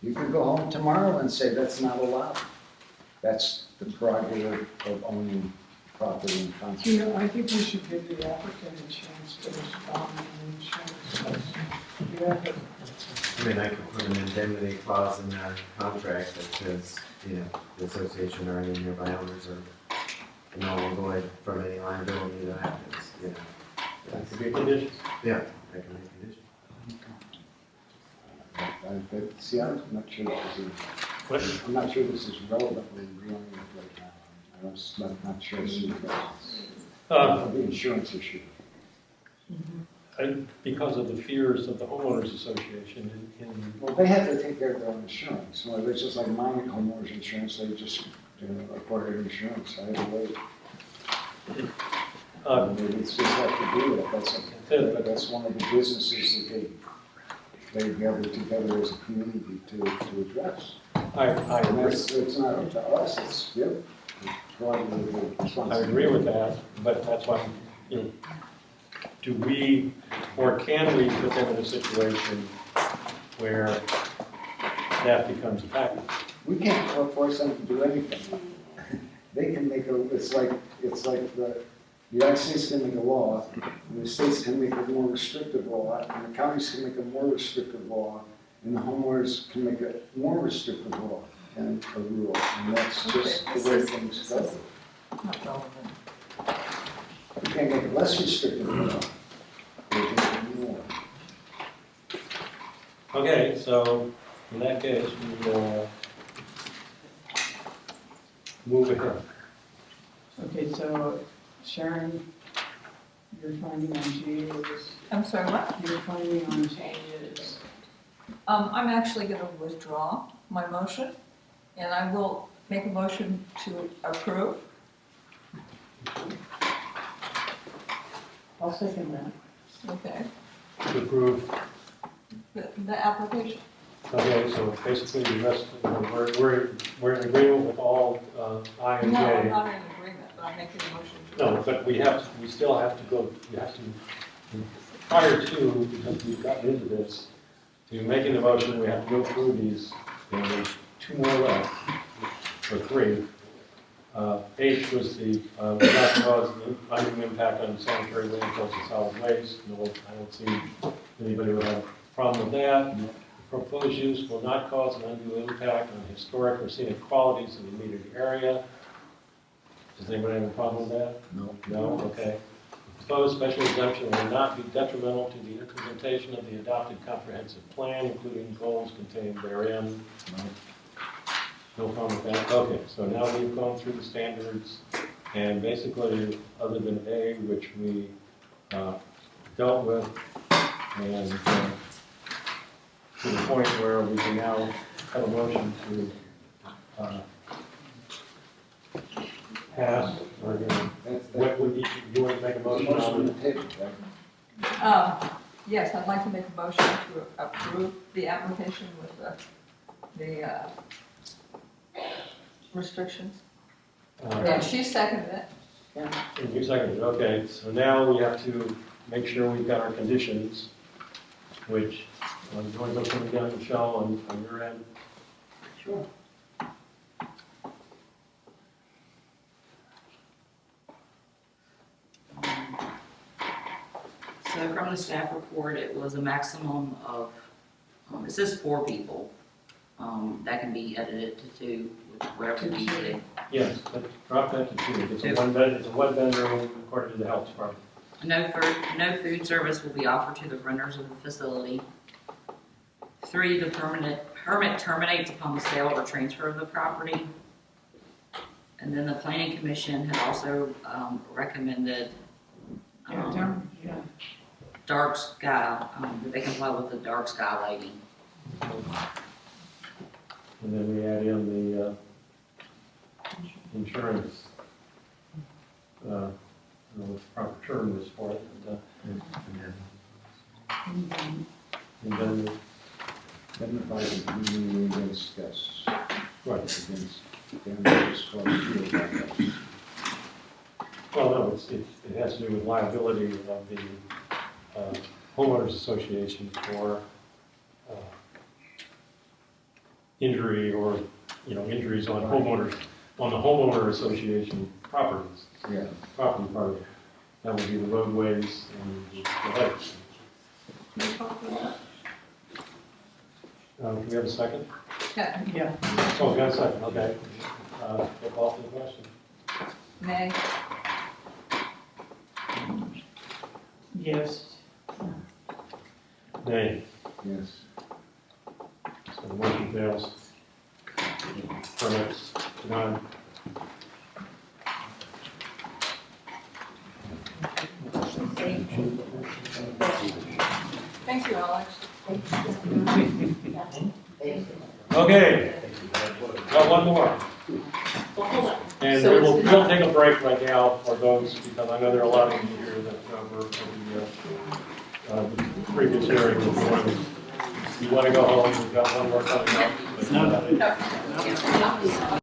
you could go home tomorrow and say that's not allowed. That's the prerogative of owning property and conservation. I think we should give the applicant a chance to respond to the insurance question. I mean, I could put an indemnity clause in our contract that says, the association or any nearby owners are null and void from any liability that happens, That could be a condition. Yeah, that can be a condition. See, I'm not sure I'm not sure this is relevantly dealing with right now. I'm not sure it's the insurance issue. Because of the fears of the homeowners association Well, they have to take care of their own insurance. Well, it's just like my homeowners insurance, they just acquired insurance. I had to wait. It's just have to do it. That's one of the businesses that they gathered together as a community to address. I agree. It's not up to us, it's probably the responsibility. I agree with that, but that's why, do we, or can we put them in a situation where that becomes a factor? We can't force them to do anything. They can make it's like the United States can make a law, and the states can make a more restrictive law, and the counties can make a more restrictive law, and the homeowners can make a more restrictive law and a rule, and that's just the way things go. We can't make a less restrictive law. We can make more. Okay, so in that case, we will move ahead. Okay, so Sharon, your finding on G is? I'm sorry, what? Your finding on changes. I'm actually going to withdraw my motion, and I will make a motion to approve. I'll second that. Okay. To approve. The application. Okay, so basically the rest, we're in agreement with all I and J. No, I'm not in agreement, but I'm making a motion to. No, but we still have to go, prior to, because we've gotten into this, to making the motion, we have to go through these And there's two more left, or three. H was the, will not cause an undue impact on sanitary landfills and solid waste. No, I don't see anybody would have a problem with that. Proposed use will not cause an undue impact on historic or scenic qualities of the immediate area. Does anybody have a problem with that? No. No? Okay. Proposed special exemption will not be detrimental to the implementation of the adopted comprehensive plan, including goals contained therein. No problem with that? Okay, so now we've gone through the standards, and basically, other than A, which we dealt with, and to the point where we can now have a motion to pass, or, what would you want to make a motion on? Yes, I'd like to make a motion to approve the application with the restrictions. And she seconded it. And you seconded it, okay. So now we have to make sure we've got our conditions, which, do you want to go through them again, Michelle, on your end? Sure. So from the staff report, it was a maximum of, it says 4 people. That can be edited to 2, wherever needed. Yes, but drop that to 2. It's a one-bedroom according to the health department. No food service will be offered to the renters of the facility. 3, the permit terminates upon the sale or transfer of the property. And then the planning commission had also recommended dark sky, that they comply with the dark sky lighting. And then we add in the insurance, I don't know what the proper term is for it. And then Identify the community against us. Right. Against damages caused to that. Well, no, it has to do with liability of the homeowners association for injury or, injuries on homeowners, on the homeowner association properties. Yeah. Property part of it. That would be the roadways and the lakes. Can we have a second? Yeah. Oh, we got a second, okay. Call for the question. Nay. Yes. Nay. Yes. So the motion fails. Permits denied. Thank you, Alex. Okay. Got one more. And we'll take a break right now for those, because I know there are a lot of you here that were for the previous hearing. You want to go home, we've got one more coming up. No.